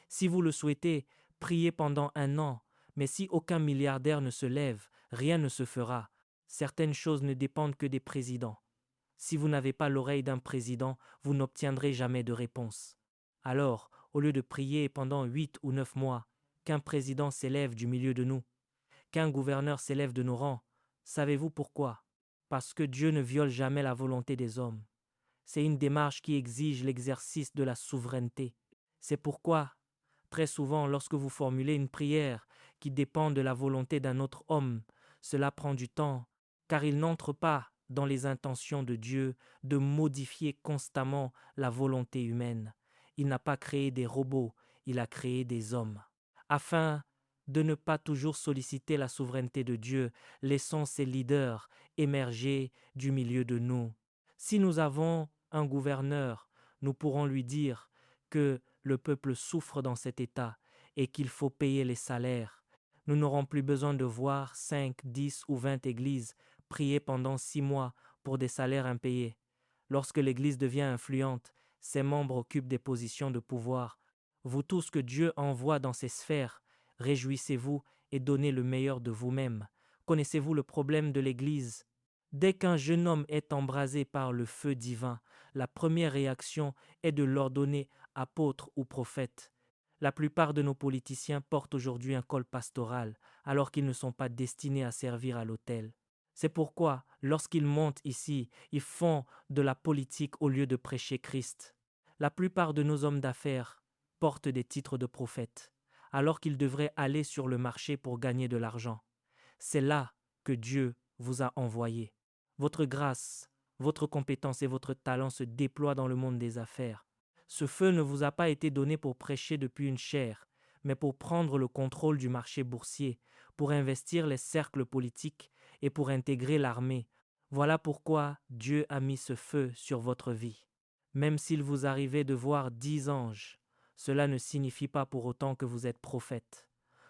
Si vous le souhaitez, priez pendant 1 an, mais si aucun milliardaire ne se lève, rien ne se fera. Certaines choses ne dépendent que des présidents. Si vous n'avez pas l'oreille d'un président, vous n'obtiendrez jamais de réponse. Alors, au lieu de prier pendant 8 ou 9 mois, qu'un président s'élève du milieu de nous, qu'un gouverneur s'élève de nos rangs, savez-vous pourquoi? Parce que Dieu ne viole jamais la volonté des hommes. C'est une démarche qui exige l'exercice de la souveraineté. C'est pourquoi, très souvent, lorsque vous formulez une prière qui dépend de la volonté d'un autre homme, cela prend du temps, car il n'entre pas dans les intentions de Dieu de modifier constamment la volonté humaine. Il n'a pas créé des robots, il a créé des hommes. Afin de ne pas toujours solliciter la souveraineté de Dieu, laissons ces leaders émerger du milieu de nous. Si nous avons un gouverneur, nous pourrons lui dire que le peuple souffre dans cet état et qu'il faut payer les salaires. Nous n'aurons plus besoin de voir 5, 10 ou 20 églises prier pendant 6 mois pour des salaires impayés. Lorsque l'église devient influente, ses membres occupent des positions de pouvoir. Vous tous que Dieu envoie dans ces sphères, réjouissez-vous et donnez le meilleur de vous-même. Connaissez-vous le problème de l'église? Dès qu'un jeune homme est embrasé par le feu divin, la première réaction est de l'ordonner apôtre ou prophète. La plupart de nos politiciens portent aujourd'hui un col pastoral, alors qu'ils ne sont pas destinés à servir à l'autel. C'est pourquoi, lorsqu'ils montent ici, ils font de la politique au lieu de prêcher Christ. La plupart de nos hommes d'affaires portent des titres de prophètes. alors qu'il devrait aller sur le marché pour gagner de l'argent. C'est là que Dieu vous a envoyé. Votre grâce, votre compétence et votre talent se déploient dans le monde des affaires. Ce feu ne vous a pas été donné pour prêcher depuis une chaire, mais pour prendre le contrôle du marché boursier, pour investir les cercles politiques et pour intégrer l'armée. Voilà pourquoi Dieu a mis ce feu sur votre vie. Même s'il vous arrivait de voir 10 anges, cela ne signifie pas pour autant que vous êtes prophète.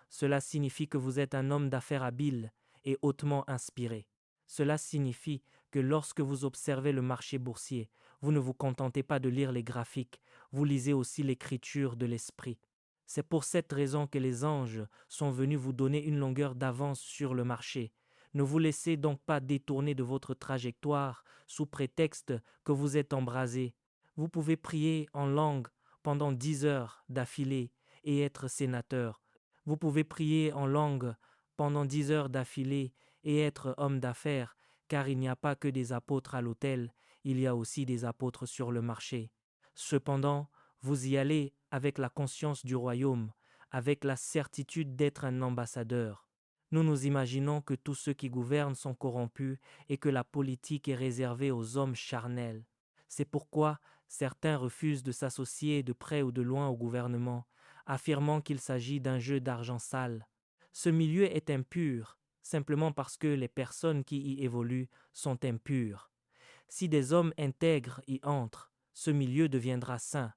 Cela signifie que vous êtes un homme d'affaires habile et hautement inspiré. Cela signifie que lorsque vous observez le marché boursier, vous ne vous contentez pas de lire les graphiques, vous lisez aussi l'écriture de l'esprit. C'est pour cette raison que les anges sont venus vous donner une longueur d'avance sur le marché. Ne vous laissez donc pas détourner de votre trajectoire sous prétexte que vous êtes embrasé. Vous pouvez prier en langue pendant 10 heures d'affilée et être sénateur. Vous pouvez prier en langue pendant 10 heures d'affilée et être homme d'affaires, car il n'y a pas que des apôtres à l'autel, il y a aussi des apôtres sur le marché. Cependant, vous y allez avec la conscience du royaume, avec la certitude d'être un ambassadeur. Nous nous imaginons que tous ceux qui gouvernent sont corrompus et que la politique est réservée aux hommes charnels. C'est pourquoi certains refusent de s'associer de près ou de loin au gouvernement, affirmant qu'il s'agit d'un jeu d'argent sale. Ce milieu est impur, simplement parce que les personnes qui y évoluent sont impures. Si des hommes intègres y entrent, ce milieu deviendra saint.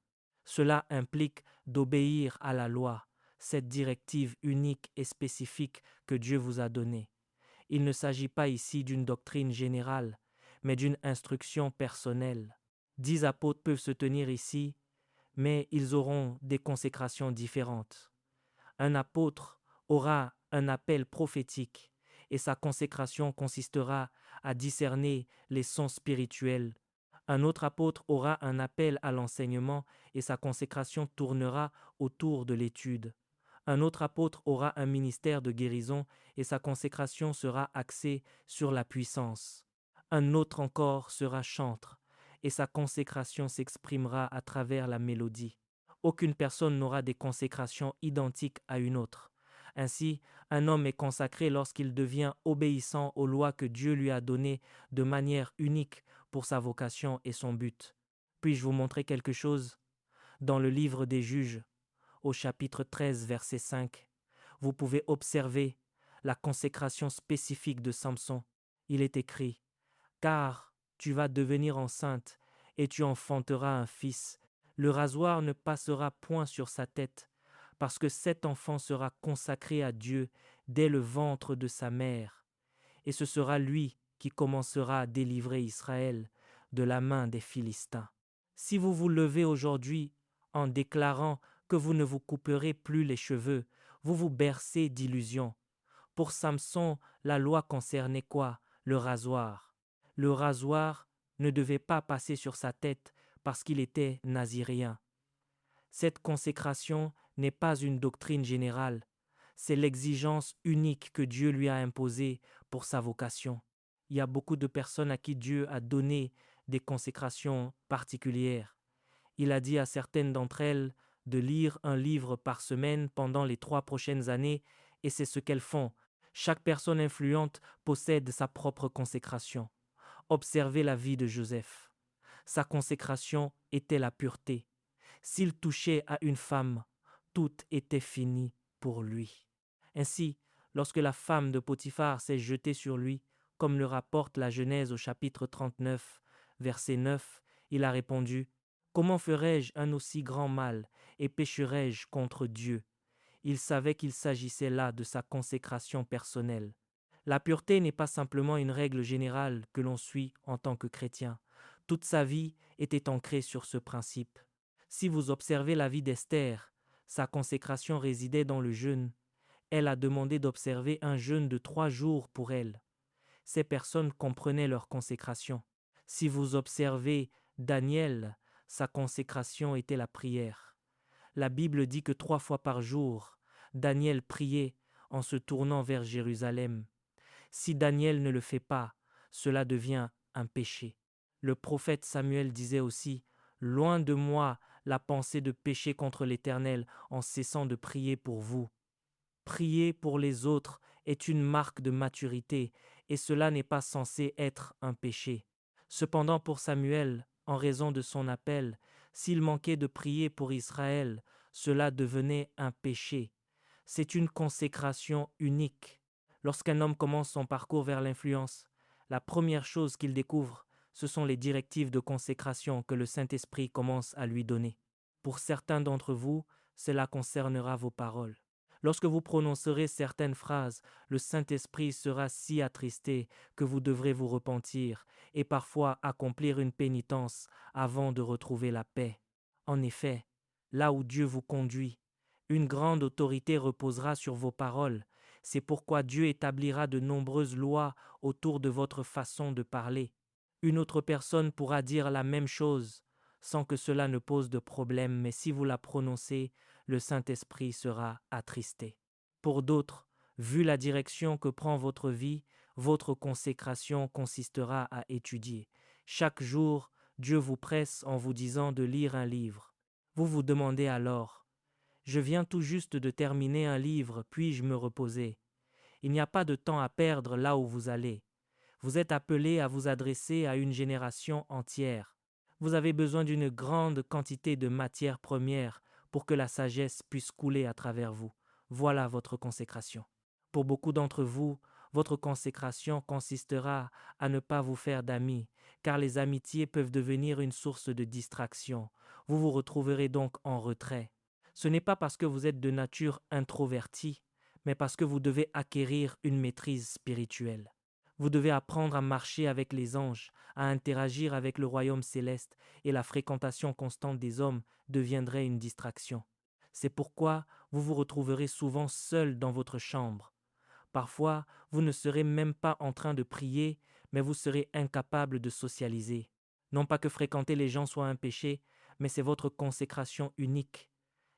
Cela implique d'obéir à la loi, cette directive unique et spécifique que Dieu vous a donnée. Il ne s'agit pas ici d'une doctrine générale, mais d'une instruction personnelle. 10 apôtres peuvent se tenir ici, mais ils auront des consécrations différentes. Un apôtre aura un appel prophétique et sa consécration consistera à discerner les sons spirituels. Un autre apôtre aura un appel à l'enseignement et sa consécration tournera autour de l'étude. Un autre apôtre aura un ministère de guérison et sa consécration sera axée sur la puissance. Un autre encore sera chantre et sa consécration s'exprimera à travers la mélodie. Aucune personne n'aura des consécrations identiques à une autre. Ainsi, un homme est consacré lorsqu'il devient obéissant aux lois que Dieu lui a données de manière unique pour sa vocation et son but. Puis-je vous montrer quelque chose? Dans le livre des Juges, au chapitre 13, verset 5, vous pouvez observer la consécration spécifique de Samson. Il est écrit « Car tu vas devenir enceinte et tu enfanteras un fils. Le rasoir ne passera point sur sa tête, parce que cet enfant sera consacré à Dieu dès le ventre de sa mère. Et ce sera lui qui commencera à délivrer Israël de la main des Philistins. » Si vous vous levez aujourd'hui en déclarant que vous ne vous couperez plus les cheveux, vous vous bercez d'illusions. Pour Samson, la loi concernait quoi? Le rasoir. Le rasoir ne devait pas passer sur sa tête parce qu'il était naziréen. Cette consécration n'est pas une doctrine générale, c'est l'exigence unique que Dieu lui a imposée pour sa vocation. Il y a beaucoup de personnes à qui Dieu a donné des consécrations particulières. Il a dit à certaines d'entre elles de lire un livre par semaine pendant les 3 prochaines années, et c'est ce qu'elles font. Chaque personne influente possède sa propre consécration. Observez la vie de Joseph. Sa consécration était la pureté. S'il touchait à une femme, tout était fini pour lui. Ainsi, lorsque la femme de Potiphar s'est jetée sur lui, comme le rapporte la Genèse au chapitre 39, verset 9, il a répondu « Comment ferais-je un aussi grand mal et pécherais-je contre Dieu ?» Il savait qu'il s'agissait là de sa consécration personnelle. La pureté n'est pas simplement une règle générale que l'on suit en tant que chrétien. Toute sa vie était ancrée sur ce principe. Si vous observez la vie d'Esther, sa consécration résidait dans le jeûne. Elle a demandé d'observer un jeûne de 3 jours pour elle. Ces personnes comprenaient leur consécration. Si vous observez Daniel, sa consécration était la prière. La Bible dit que 3 fois par jour, Daniel priait en se tournant vers Jérusalem. Si Daniel ne le fait pas, cela devient un péché. Le prophète Samuel disait aussi « Loin de moi la pensée de pécher contre l'Éternel en cessant de prier pour vous. Prier pour les autres est une marque de maturité, et cela n'est pas censé être un péché. Cependant pour Samuel, en raison de son appel, s'il manquait de prier pour Israël, cela devenait un péché. C'est une consécration unique. Lorsqu'un homme commence son parcours vers l'influence, la première chose qu'il découvre, ce sont les directives de consécration que le Saint-Esprit commence à lui donner. Pour certains d'entre vous, cela concernera vos paroles. Lorsque vous prononcerez certaines phrases, le Saint-Esprit sera si attristé que vous devrez vous repentir et parfois accomplir une pénitence avant de retrouver la paix. En effet, là où Dieu vous conduit, une grande autorité reposera sur vos paroles. C'est pourquoi Dieu établira de nombreuses lois autour de votre façon de parler. Une autre personne pourra dire la même chose sans que cela ne pose de problème, mais si vous la prononcez, le Saint-Esprit sera attristé. Pour d'autres, vu la direction que prend votre vie, votre consécration consistera à étudier. Chaque jour, Dieu vous presse en vous disant de lire un livre. Vous vous demandez alors, « Je viens tout juste de terminer un livre, puis-je me reposer ?» Il n'y a pas de temps à perdre là où vous allez. Vous êtes appelé à vous adresser à une génération entière. Vous avez besoin d'une grande quantité de matières premières pour que la sagesse puisse couler à travers vous. Voilà votre consécration. Pour beaucoup d'entre vous, votre consécration consistera à ne pas vous faire d'amis, car les amitiés peuvent devenir une source de distraction. Vous vous retrouverez donc en retrait. Ce n'est pas parce que vous êtes de nature introvertie, mais parce que vous devez acquérir une maîtrise spirituelle. Vous devez apprendre à marcher avec les anges, à interagir avec le royaume céleste, et la fréquentation constante des hommes deviendrait une distraction. C'est pourquoi vous vous retrouverez souvent seul dans votre chambre. Parfois, vous ne serez même pas en train de prier, mais vous serez incapable de socialiser. Non pas que fréquenter les gens soit un péché, mais c'est votre consécration unique.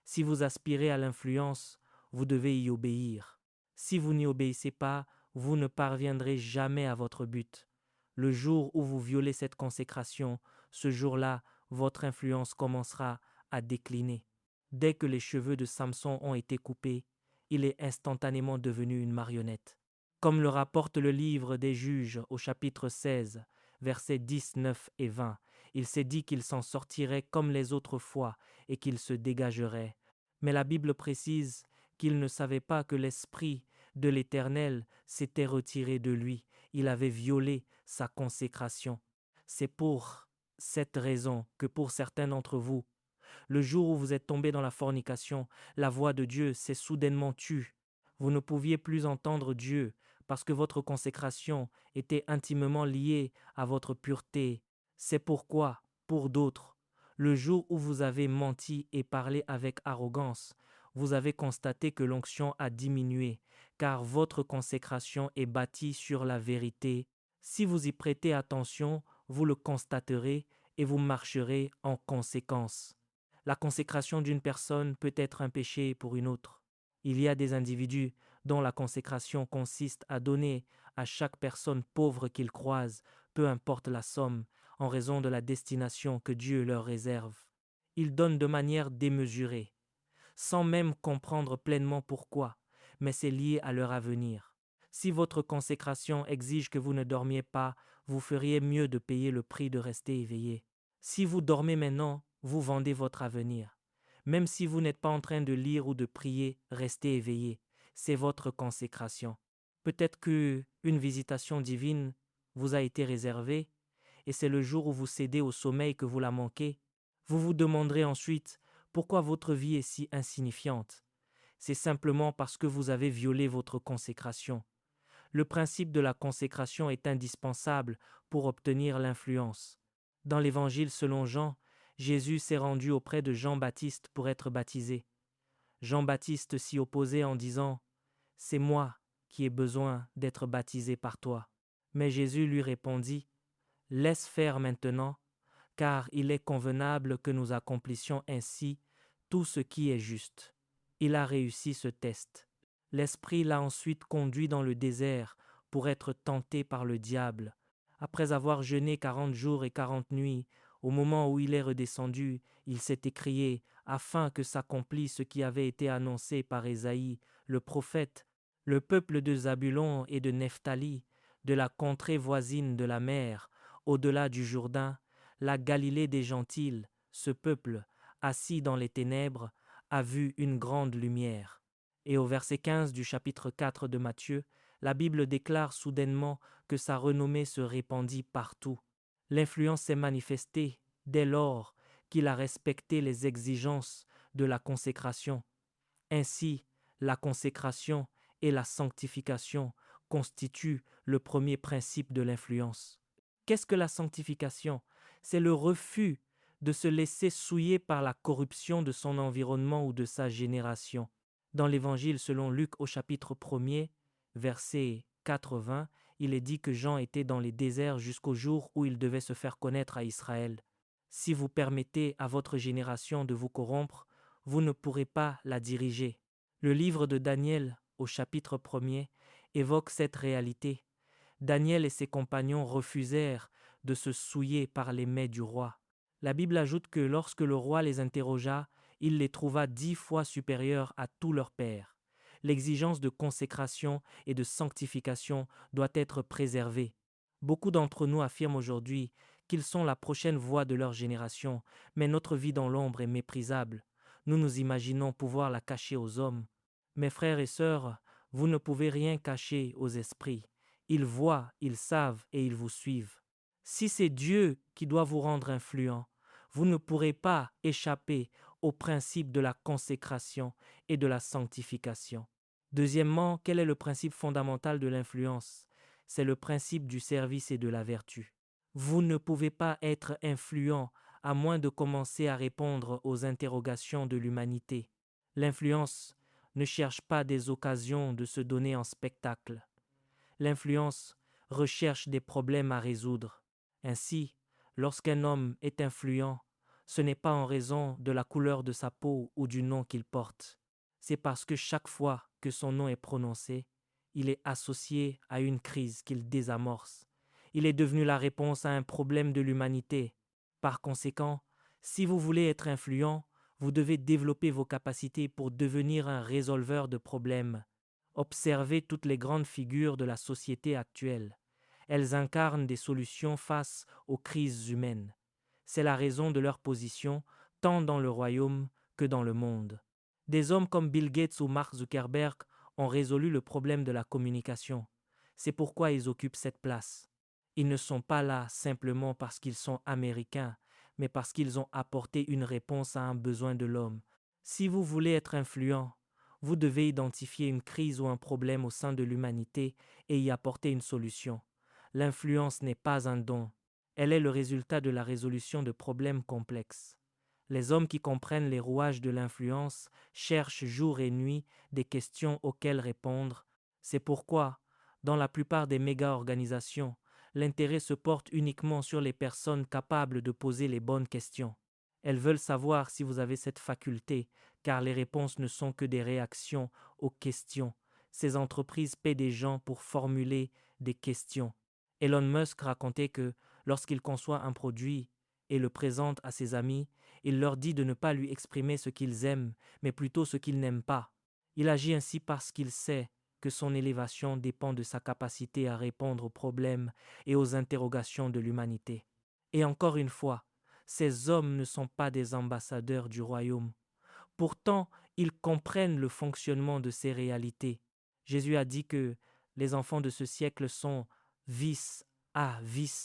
Si vous aspirez à l'influence, vous devez y obéir. Si vous n'y obéissez pas, vous ne parviendrez jamais à votre but. Le jour où vous violez cette consécration, ce jour-là, votre influence commencera à décliner. Dès que les cheveux de Samson ont été coupés, il est instantanément devenu une marionnette. Comme le rapporte le livre des Juges au chapitre 16, versets 10, 9 et 20, il s'est dit qu'il s'en sortirait comme les autres fois et qu'il se dégagerait. Mais la Bible précise qu'il ne savait pas que l'Esprit de l'Éternel s'était retiré de lui. Il avait violé sa consécration. C'est pour cette raison que pour certains d'entre vous, le jour où vous êtes tombé dans la fornication, la voix de Dieu s'est soudainement tue. Vous ne pouviez plus entendre Dieu parce que votre consécration était intimement liée à votre pureté. C'est pourquoi, pour d'autres, le jour où vous avez menti et parlé avec arrogance, vous avez constaté que l'onction a diminué, car votre consécration est bâtie sur la vérité. Si vous y prêtez attention, vous le constaterez et vous marcherez en conséquence. La consécration d'une personne peut être un péché pour une autre. Il y a des individus dont la consécration consiste à donner à chaque personne pauvre qu'ils croisent, peu importe la somme, en raison de la destination que Dieu leur réserve. Ils donnent de manière démesurée, sans même comprendre pleinement pourquoi, mais c'est lié à leur avenir. Si votre consécration exige que vous ne dormiez pas, vous feriez mieux de payer le prix de rester éveillé. Si vous dormez maintenant, vous vendez votre avenir. Même si vous n'êtes pas en train de lire ou de prier, restez éveillé. C'est votre consécration. Peut-être qu'une visitation divine vous a été réservée et c'est le jour où vous cédez au sommeil que vous la manquez. Vous vous demanderez ensuite pourquoi votre vie est si insignifiante. C'est simplement parce que vous avez violé votre consécration. Le principe de la consécration est indispensable pour obtenir l'influence. Dans l'Évangile selon Jean, Jésus s'est rendu auprès de Jean-Baptiste pour être baptisé. Jean-Baptiste s'y opposait en disant « C'est moi qui ai besoin d'être baptisé par toi. » Mais Jésus lui répondit « Laisse faire maintenant, car il est convenable que nous accomplissions ainsi tout ce qui est juste. » Il a réussi ce test. L'Esprit l'a ensuite conduit dans le désert pour être tenté par le diable. Après avoir jeûné 40 jours et 40 nuits, Au moment où il est redescendu, il s'est écrié, afin que s'accomplisse ce qui avait été annoncé par Ésaïe, le prophète, le peuple de Zabulon et de Nephtali, de la contrée voisine de la mer, au-delà du Jourdain, la Galilée des gentils, ce peuple, assis dans les ténèbres, a vu une grande lumière. Et au verset 15 du chapitre 4 de Matthieu, la Bible déclare soudainement que sa renommée se répandit partout. L'influence s'est manifestée dès lors qu'il a respecté les exigences de la consécration. Ainsi, la consécration et la sanctification constituent le premier principe de l'influence. Qu'est-ce que la sanctification? C'est le refus de se laisser souiller par la corruption de son environnement ou de sa génération. Dans l'Évangile selon Luc au chapitre 1er, verset 80, il est dit que Jean était dans les déserts jusqu'au jour où il devait se faire connaître à Israël. Si vous permettez à votre génération de vous corrompre, vous ne pourrez pas la diriger. Le livre de Daniel, au chapitre 1er, évoque cette réalité. Daniel et ses compagnons refusèrent de se souiller par les mets du roi. La Bible ajoute que lorsque le roi les interrogea, il les trouva 10 fois supérieurs à tous leurs pairs. L'exigence de consécration et de sanctification doit être préservée. Beaucoup d'entre nous affirment aujourd'hui qu'ils sont la prochaine voix de leur génération, mais notre vie dans l'ombre est méprisable. Nous nous imaginons pouvoir la cacher aux hommes. Mes frères et sœurs, vous ne pouvez rien cacher aux esprits. Ils voient, ils savent et ils vous suivent. Si c'est Dieu qui doit vous rendre influent, vous ne pourrez pas échapper au principe de la consécration et de la sanctification. Deuxièmement, quel est le principe fondamental de l'influence? C'est le principe du service et de la vertu. Vous ne pouvez pas être influent à moins de commencer à répondre aux interrogations de l'humanité. L'influence ne cherche pas des occasions de se donner en spectacle. L'influence recherche des problèmes à résoudre. Ainsi, lorsqu'un homme est influent, ce n'est pas en raison de la couleur de sa peau ou du nom qu'il porte. C'est parce que chaque fois que son nom est prononcé, il est associé à une crise qu'il désamorce. Il est devenu la réponse à un problème de l'humanité. Par conséquent, si vous voulez être influent, vous devez développer vos capacités pour devenir un résolveur de problèmes. Observez toutes les grandes figures de la société actuelle. Elles incarnent des solutions face aux crises humaines. C'est la raison de leur position, tant dans le royaume que dans le monde. Des hommes comme Bill Gates ou Mark Zuckerberg ont résolu le problème de la communication. C'est pourquoi ils occupent cette place. Ils ne sont pas là simplement parce qu'ils sont américains, mais parce qu'ils ont apporté une réponse à un besoin de l'homme. Si vous voulez être influent, vous devez identifier une crise ou un problème au sein de l'humanité et y apporter une solution. L'influence n'est pas un don. Elle est le résultat de la résolution de problèmes complexes. Les hommes qui comprennent les rouages de l'influence cherchent jour et nuit des questions auxquelles répondre. C'est pourquoi, dans la plupart des méga-organisations, l'intérêt se porte uniquement sur les personnes capables de poser les bonnes questions. Elles veulent savoir si vous avez cette faculté, car les réponses ne sont que des réactions aux questions. Ces entreprises paient des gens pour formuler des questions. Elon Musk racontait que lorsqu'il conçoit un produit et le présente à ses amis, il leur dit de ne pas lui exprimer ce qu'ils aiment, mais plutôt ce qu'ils n'aiment pas. Il agit ainsi parce qu'il sait que son élévation dépend de sa capacité à répondre aux problèmes et aux interrogations de l'humanité. Et encore une fois, ces hommes ne sont pas des ambassadeurs du royaume. Pourtant, ils comprennent le fonctionnement de ces réalités. Jésus a dit que les enfants de ce siècle sont vices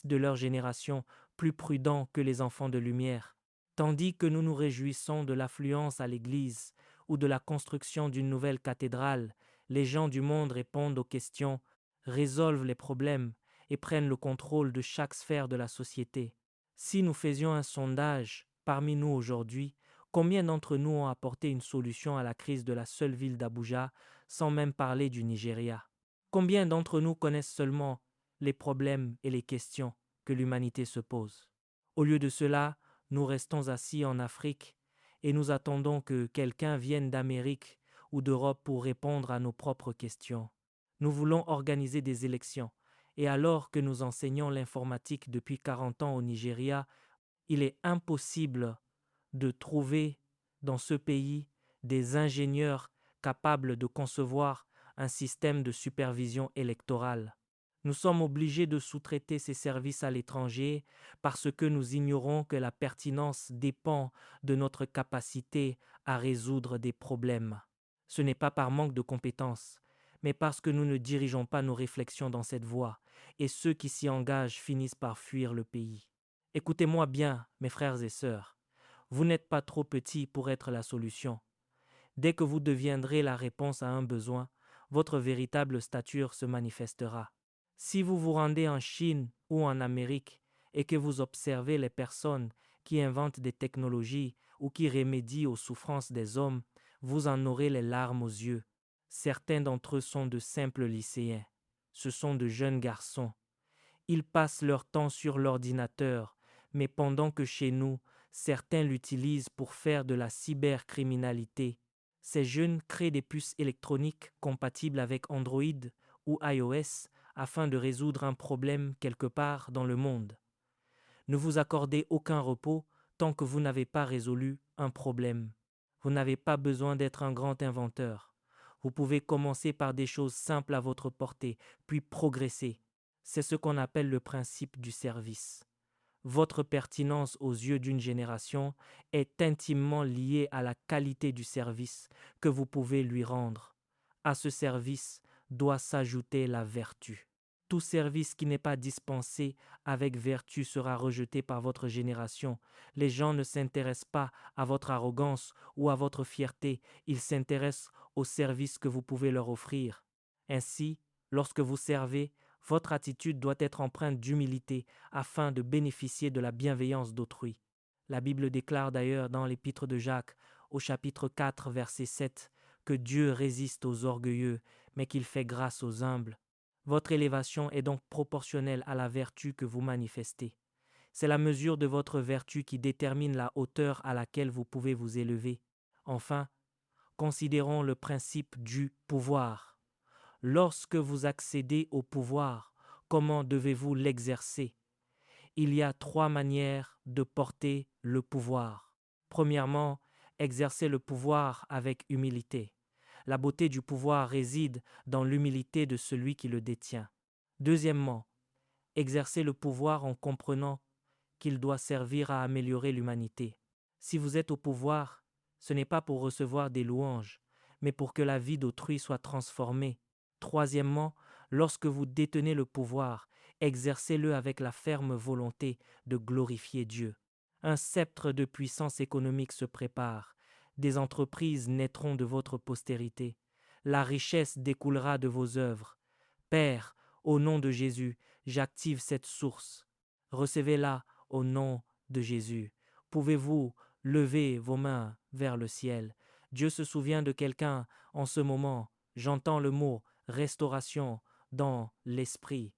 de leur génération, plus prudents que les enfants de lumière. Tandis que nous nous réjouissons de l'affluence à l'Église ou de la construction d'une nouvelle cathédrale, les gens du monde répondent aux questions, résolvent les problèmes et prennent le contrôle de chaque sphère de la société. Si nous faisions un sondage parmi nous aujourd'hui, combien d'entre nous ont apporté une solution à la crise de la seule ville d'Abuja, sans même parler du Nigeria? Combien d'entre nous connaissent seulement les problèmes et les questions que l'humanité se pose? Au lieu de cela, nous restons assis en Afrique et nous attendons que quelqu'un vienne d'Amérique ou d'Europe pour répondre à nos propres questions. Nous voulons organiser des élections et alors que nous enseignons l'informatique depuis 40 ans au Nigeria, Il est impossible de trouver dans ce pays des ingénieurs capables de concevoir un système de supervision électorale. Nous sommes obligés de sous-traiter ces services à l'étranger parce que nous ignorons que la pertinence dépend de notre capacité à résoudre des problèmes. Ce n'est pas par manque de compétences, mais parce que nous ne dirigeons pas nos réflexions dans cette voie, et ceux qui s'y engagent finissent par fuir le pays. Écoutez-moi bien, mes frères et sœurs. Vous n'êtes pas trop petits pour être la solution. Dès que vous deviendrez la réponse à un besoin, votre véritable stature se manifestera. Si vous vous rendez en Chine ou en Amérique et que vous observez les personnes qui inventent des technologies ou qui remédient aux souffrances des hommes, vous en aurez les larmes aux yeux. Certains d'entre eux sont de simples lycéens. Ce sont de jeunes garçons. Ils passent leur temps sur l'ordinateur, mais pendant que chez nous, certains l'utilisent pour faire de la cybercriminalité. Ces jeunes créent des puces électroniques compatibles avec Android ou iOS afin de résoudre un problème quelque part dans le monde. Ne vous accordez aucun repos tant que vous n'avez pas résolu un problème. Vous n'avez pas besoin d'être un grand inventeur. Vous pouvez commencer par des choses simples à votre portée, puis progresser. C'est ce qu'on appelle le principe du service. Votre pertinence aux yeux d'une génération est intimement liée à la qualité du service que vous pouvez lui rendre. À ce service doit s'ajouter la vertu. Tout service qui n'est pas dispensé avec vertu sera rejeté par votre génération. Les gens ne s'intéressent pas à votre arrogance ou à votre fierté, ils s'intéressent au service que vous pouvez leur offrir. Ainsi, lorsque vous servez, votre attitude doit être empreinte d'humilité afin de bénéficier de la bienveillance d'autrui. La Bible déclare d'ailleurs dans l'Épître de Jacques, au chapitre 4, verset 7, que Dieu résiste aux orgueilleux, mais qu'il fait grâce aux humbles. Votre élévation est donc proportionnelle à la vertu que vous manifestez. C'est la mesure de votre vertu qui détermine la hauteur à laquelle vous pouvez vous élever. Enfin, considérons le principe du pouvoir. Lorsque vous accédez au pouvoir, comment devez-vous l'exercer? Il y a 3 manières de porter le pouvoir. Premièrement, exercer le pouvoir avec humilité. La beauté du pouvoir réside dans l'humilité de celui qui le détient. Deuxièmement, exercer le pouvoir en comprenant qu'il doit servir à améliorer l'humanité. Si vous êtes au pouvoir, ce n'est pas pour recevoir des louanges, mais pour que la vie d'autrui soit transformée. Troisièmement, lorsque vous détenez le pouvoir, exercez-le avec la ferme volonté de glorifier Dieu. Un sceptre de puissance économique se prépare. Des entreprises naîtront de votre postérité. La richesse découlera de vos œuvres. Père, au nom de Jésus, j'active cette source. Recevez-la au nom de Jésus. Pouvez-vous lever vos mains vers le ciel? Dieu se souvient de quelqu'un en ce moment. J'entends le mot restauration dans l'esprit.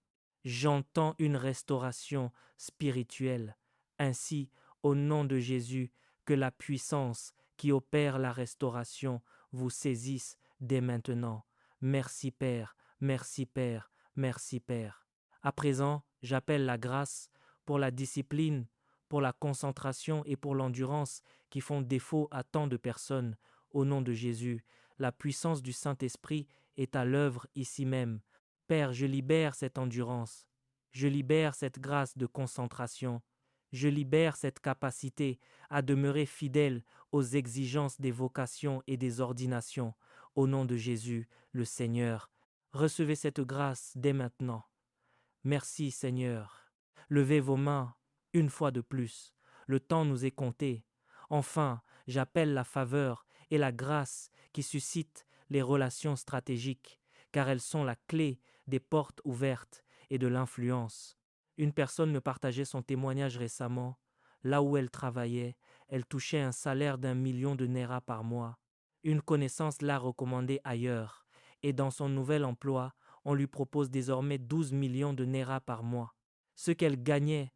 J'entends une restauration spirituelle. Ainsi, au nom de Jésus, que la puissance qui opère la restauration vous saisisse dès maintenant. Merci Père, merci Père, merci Père. À présent, j'appelle la grâce pour la discipline, pour la concentration et pour l'endurance qui font défaut à tant de personnes. Au nom de Jésus, la puissance du Saint-Esprit est à l'œuvre ici même. Père, je libère cette endurance, je libère cette grâce de concentration, je libère cette capacité à demeurer fidèle aux exigences des vocations et des ordinations. Au nom de Jésus, le Seigneur, recevez cette grâce dès maintenant. Merci Seigneur. Levez vos mains une fois de plus. Le temps nous est compté. Enfin, j'appelle la faveur et la grâce qui suscitent les relations stratégiques, car elles sont la clé des portes ouvertes et de l'influence. Une personne me partageait son témoignage récemment. Là où elle travaillait, elle touchait un salaire d'1 million de Naira par mois. Une connaissance l'a recommandée ailleurs, et dans son nouvel emploi, on lui propose désormais 12 millions de Naira par mois. Ce qu'elle gagnait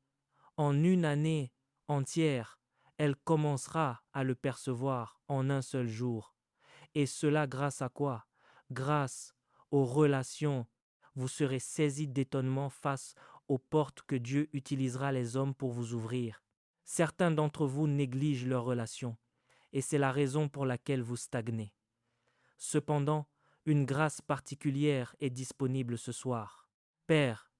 en une année entière, elle commencera à le percevoir en un seul jour. Et cela grâce à quoi? Grâce aux relations. Vous serez saisi d'étonnement face aux portes que Dieu utilisera les hommes pour vous ouvrir. Certains d'entre vous négligent leurs relations, et c'est la raison pour laquelle vous stagnez. Cependant, une grâce particulière est disponible ce soir. Père,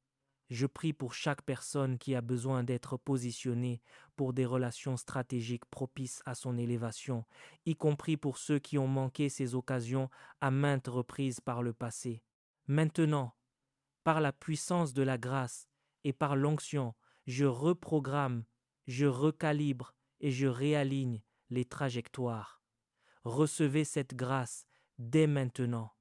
je prie pour chaque personne qui a besoin d'être positionnée pour des relations stratégiques propices à son élévation, y compris pour ceux qui ont manqué ces occasions à maintes reprises par le passé. Maintenant, par la puissance de la grâce et par l'onction, je reprogramme, je recalibre et je réaligne les trajectoires. Recevez cette grâce dès maintenant.